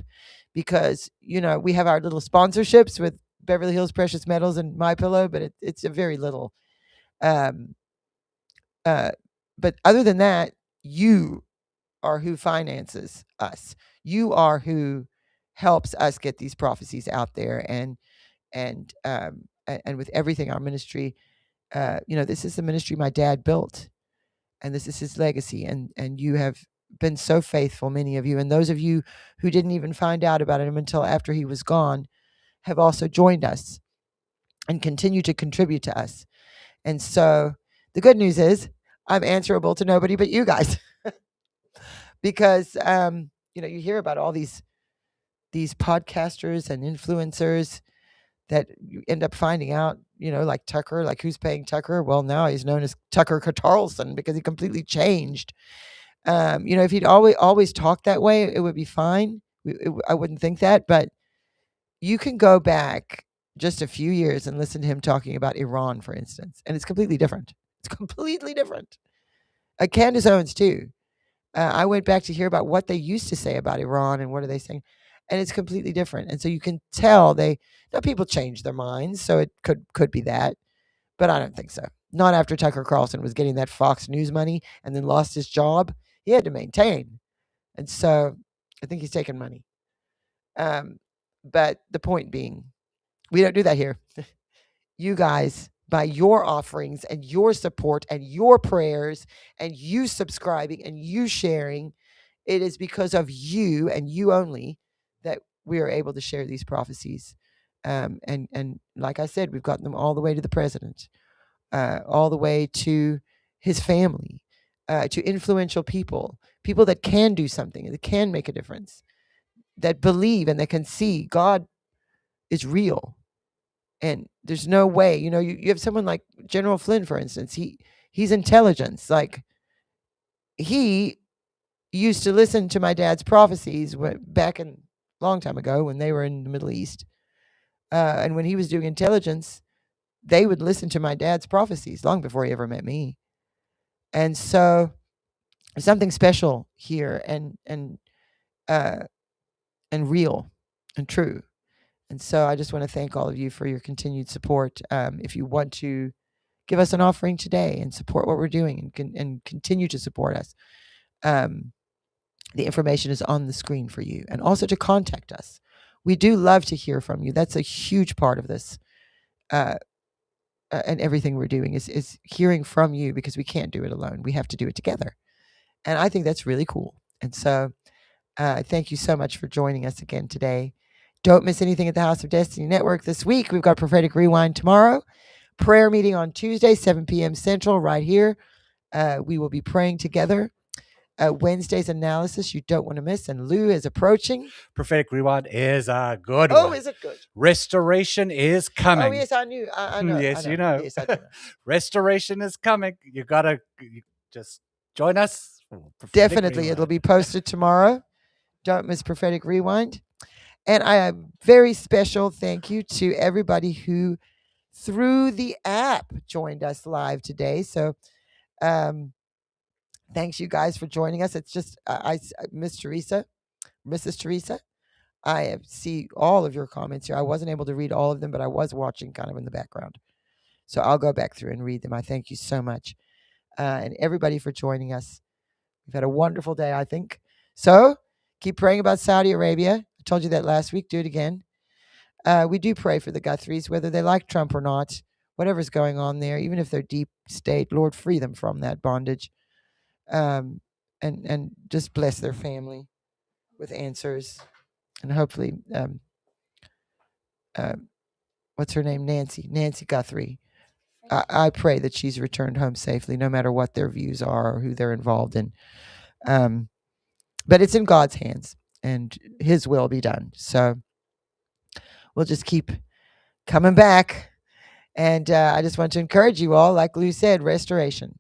Because, we have our little sponsorships with Beverly Hills Precious Metals and MyPillow, but it's a very little. But other than that, you are who finances us. You are who helps us get these prophecies out there, and with everything, our ministry. This is the ministry my dad built, and this is his legacy. And you have been so faithful, many of you, and those of you who didn't even find out about him until after he was gone, have also joined us and continue to contribute to us. And so the good news is I'm answerable to nobody but you guys. Because you hear about all these podcasters and influencers that you end up finding out, like Tucker, like who's paying Tucker? Well, now he's known as Tucker Carlson because he completely changed. If he'd always talked that way, it would be fine. I wouldn't think that, but you can go back just a few years and listen to him talking about Iran, for instance, and it's completely different. It's completely different. Candace Owens too. I went back to hear about what they used to say about Iran and what are they saying, and it's completely different. And so you can tell people change their minds, so it could be that, but I don't think so. Not after Tucker Carlson was getting that Fox News money and then lost his job. He had to maintain, and so I think he's taking money. But the point being, we don't do that here. You guys, by your offerings and your support and your prayers and you subscribing and you sharing, it is because of you and you only that we are able to share these prophecies. And like I said, we've gotten them all the way to the president, all the way to his family, to influential people that can do something, that can make a difference, that believe and that can see God is real. And there's no way, you have someone like General Flynn, for instance. He's intelligence. Like, he used to listen to my dad's prophecies back in long time ago when they were in the Middle East. And when he was doing intelligence, they would listen to my dad's prophecies long before he ever met me. And so there's something special here and real and true. And so I just want to thank all of you for your continued support. If you want to give us an offering today and support what we're doing and continue to support us, the information is on the screen for you. And also to contact us. We do love to hear from you. That's a huge part of this. And everything we're doing is hearing from you, because we can't do it alone. We have to do it together. And I think that's really cool. And so thank you so much for joining us again today. Don't miss anything at the House of Destiny Network this week. We've got Prophetic Rewind tomorrow, prayer meeting on Tuesday, 7 p.m. Central, right here. We will be praying together. Wednesday's analysis you don't want to miss, and Lou is approaching. Prophetic Rewind is a good Oh, one. is it good? Restoration is coming. Oh, yes, I knew. I know. Yes, I you know. Yes, I do know. Restoration is coming. You just join us. Definitely. It'll be posted tomorrow. Don't miss Prophetic Rewind. And a very special thank you to everybody who, through the app, joined us live today. So, thanks you guys for joining us. It's just, Mrs. Teresa, I see all of your comments here. I wasn't able to read all of them, but I was watching kind of in the background. So I'll go back through and read them. I thank you so much. And everybody for joining us. We've had a wonderful day, I think. So keep praying about Saudi Arabia. I told you that last week. Do it again. We do pray for the Guthries, whether they like Trump or not, whatever's going on there, even if they're deep state, Lord, free them from that bondage. And just bless their family with answers. And hopefully, what's her name? Nancy Guthrie. I pray that she's returned home safely, no matter what their views are or who they're involved in. But it's in God's hands, and his will be done. So we'll just keep coming back. And I just want to encourage you all, like Lou said, restoration.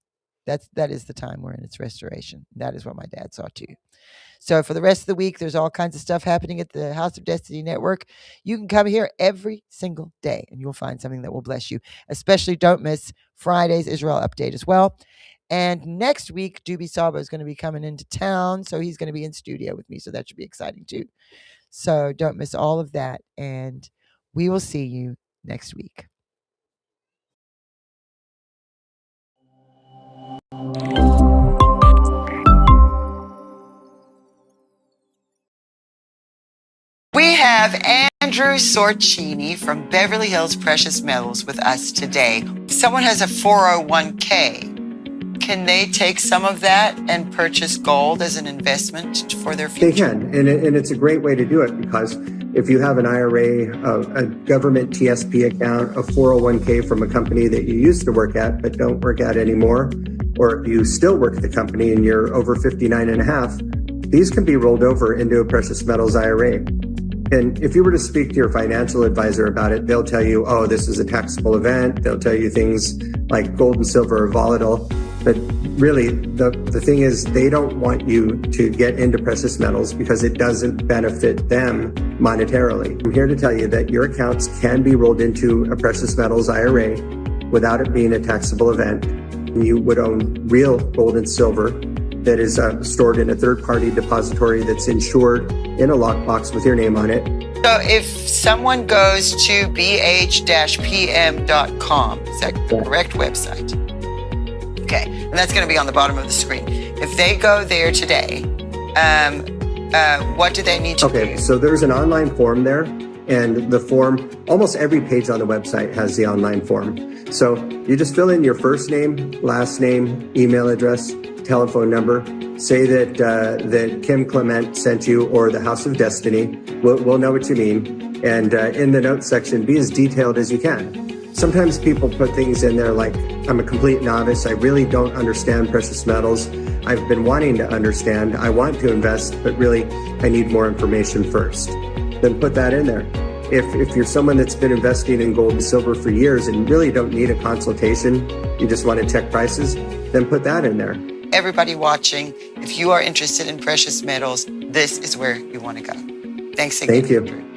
That is the time we're in. It's restoration. That is what my dad saw too. So for the rest of the week, there's all kinds of stuff happening at the House of Destiny Network. You can come here every single day and you'll find something that will bless you. Especially don't miss Friday's Israel update as well. And next week, Doobie Sabo is going to be coming into town. So he's going to be in studio with me. So that should be exciting too. So don't miss all of that. And we will see you next week. We have Andrew Sorcini from Beverly Hills Precious Metals with us today. Someone has a 401k. Can they take some of that and purchase gold as an investment for their future? They can, and it's a great way to do it because if you have an IRA, a government TSP account, a 401k from a company that you used to work at but don't work at anymore, or if you still work at the company and you're over 59 and a half, these can be rolled over into a precious metals IRA. And if you were to speak to your financial advisor about it, they'll tell you, oh, this is a taxable event. They'll tell you things like gold and silver are volatile. But really, the thing is, they don't want you to get into precious metals because it doesn't benefit them monetarily. I'm here to tell you that your accounts can be rolled into a precious metals IRA without it being a taxable event. You would own real gold and silver that is stored in a third-party depository that's insured in a lockbox with your name on it. So if someone goes to bh-pm.com, is that the correct website? Okay, and that's going to be on the bottom of the screen. If they go there today, what do they need to do? Okay, so there's an online form there, and the form, almost every page on the website has the online form. So you just fill in your first name, last name, email address, telephone number, say that Kim Clement sent you or the House of Destiny. We'll know what you mean. And in the notes section, be as detailed as you can. Sometimes people put things in there like, I'm a complete novice. I really don't understand precious metals. I've been wanting to understand. I want to invest, but really I need more information first. Then put that in there. If you're someone that's been investing in gold and silver for years and really don't need a consultation, you just want to check prices, then put that in there. Everybody watching, if you are interested in precious metals, this is where you want to go. Thanks again. Thank you.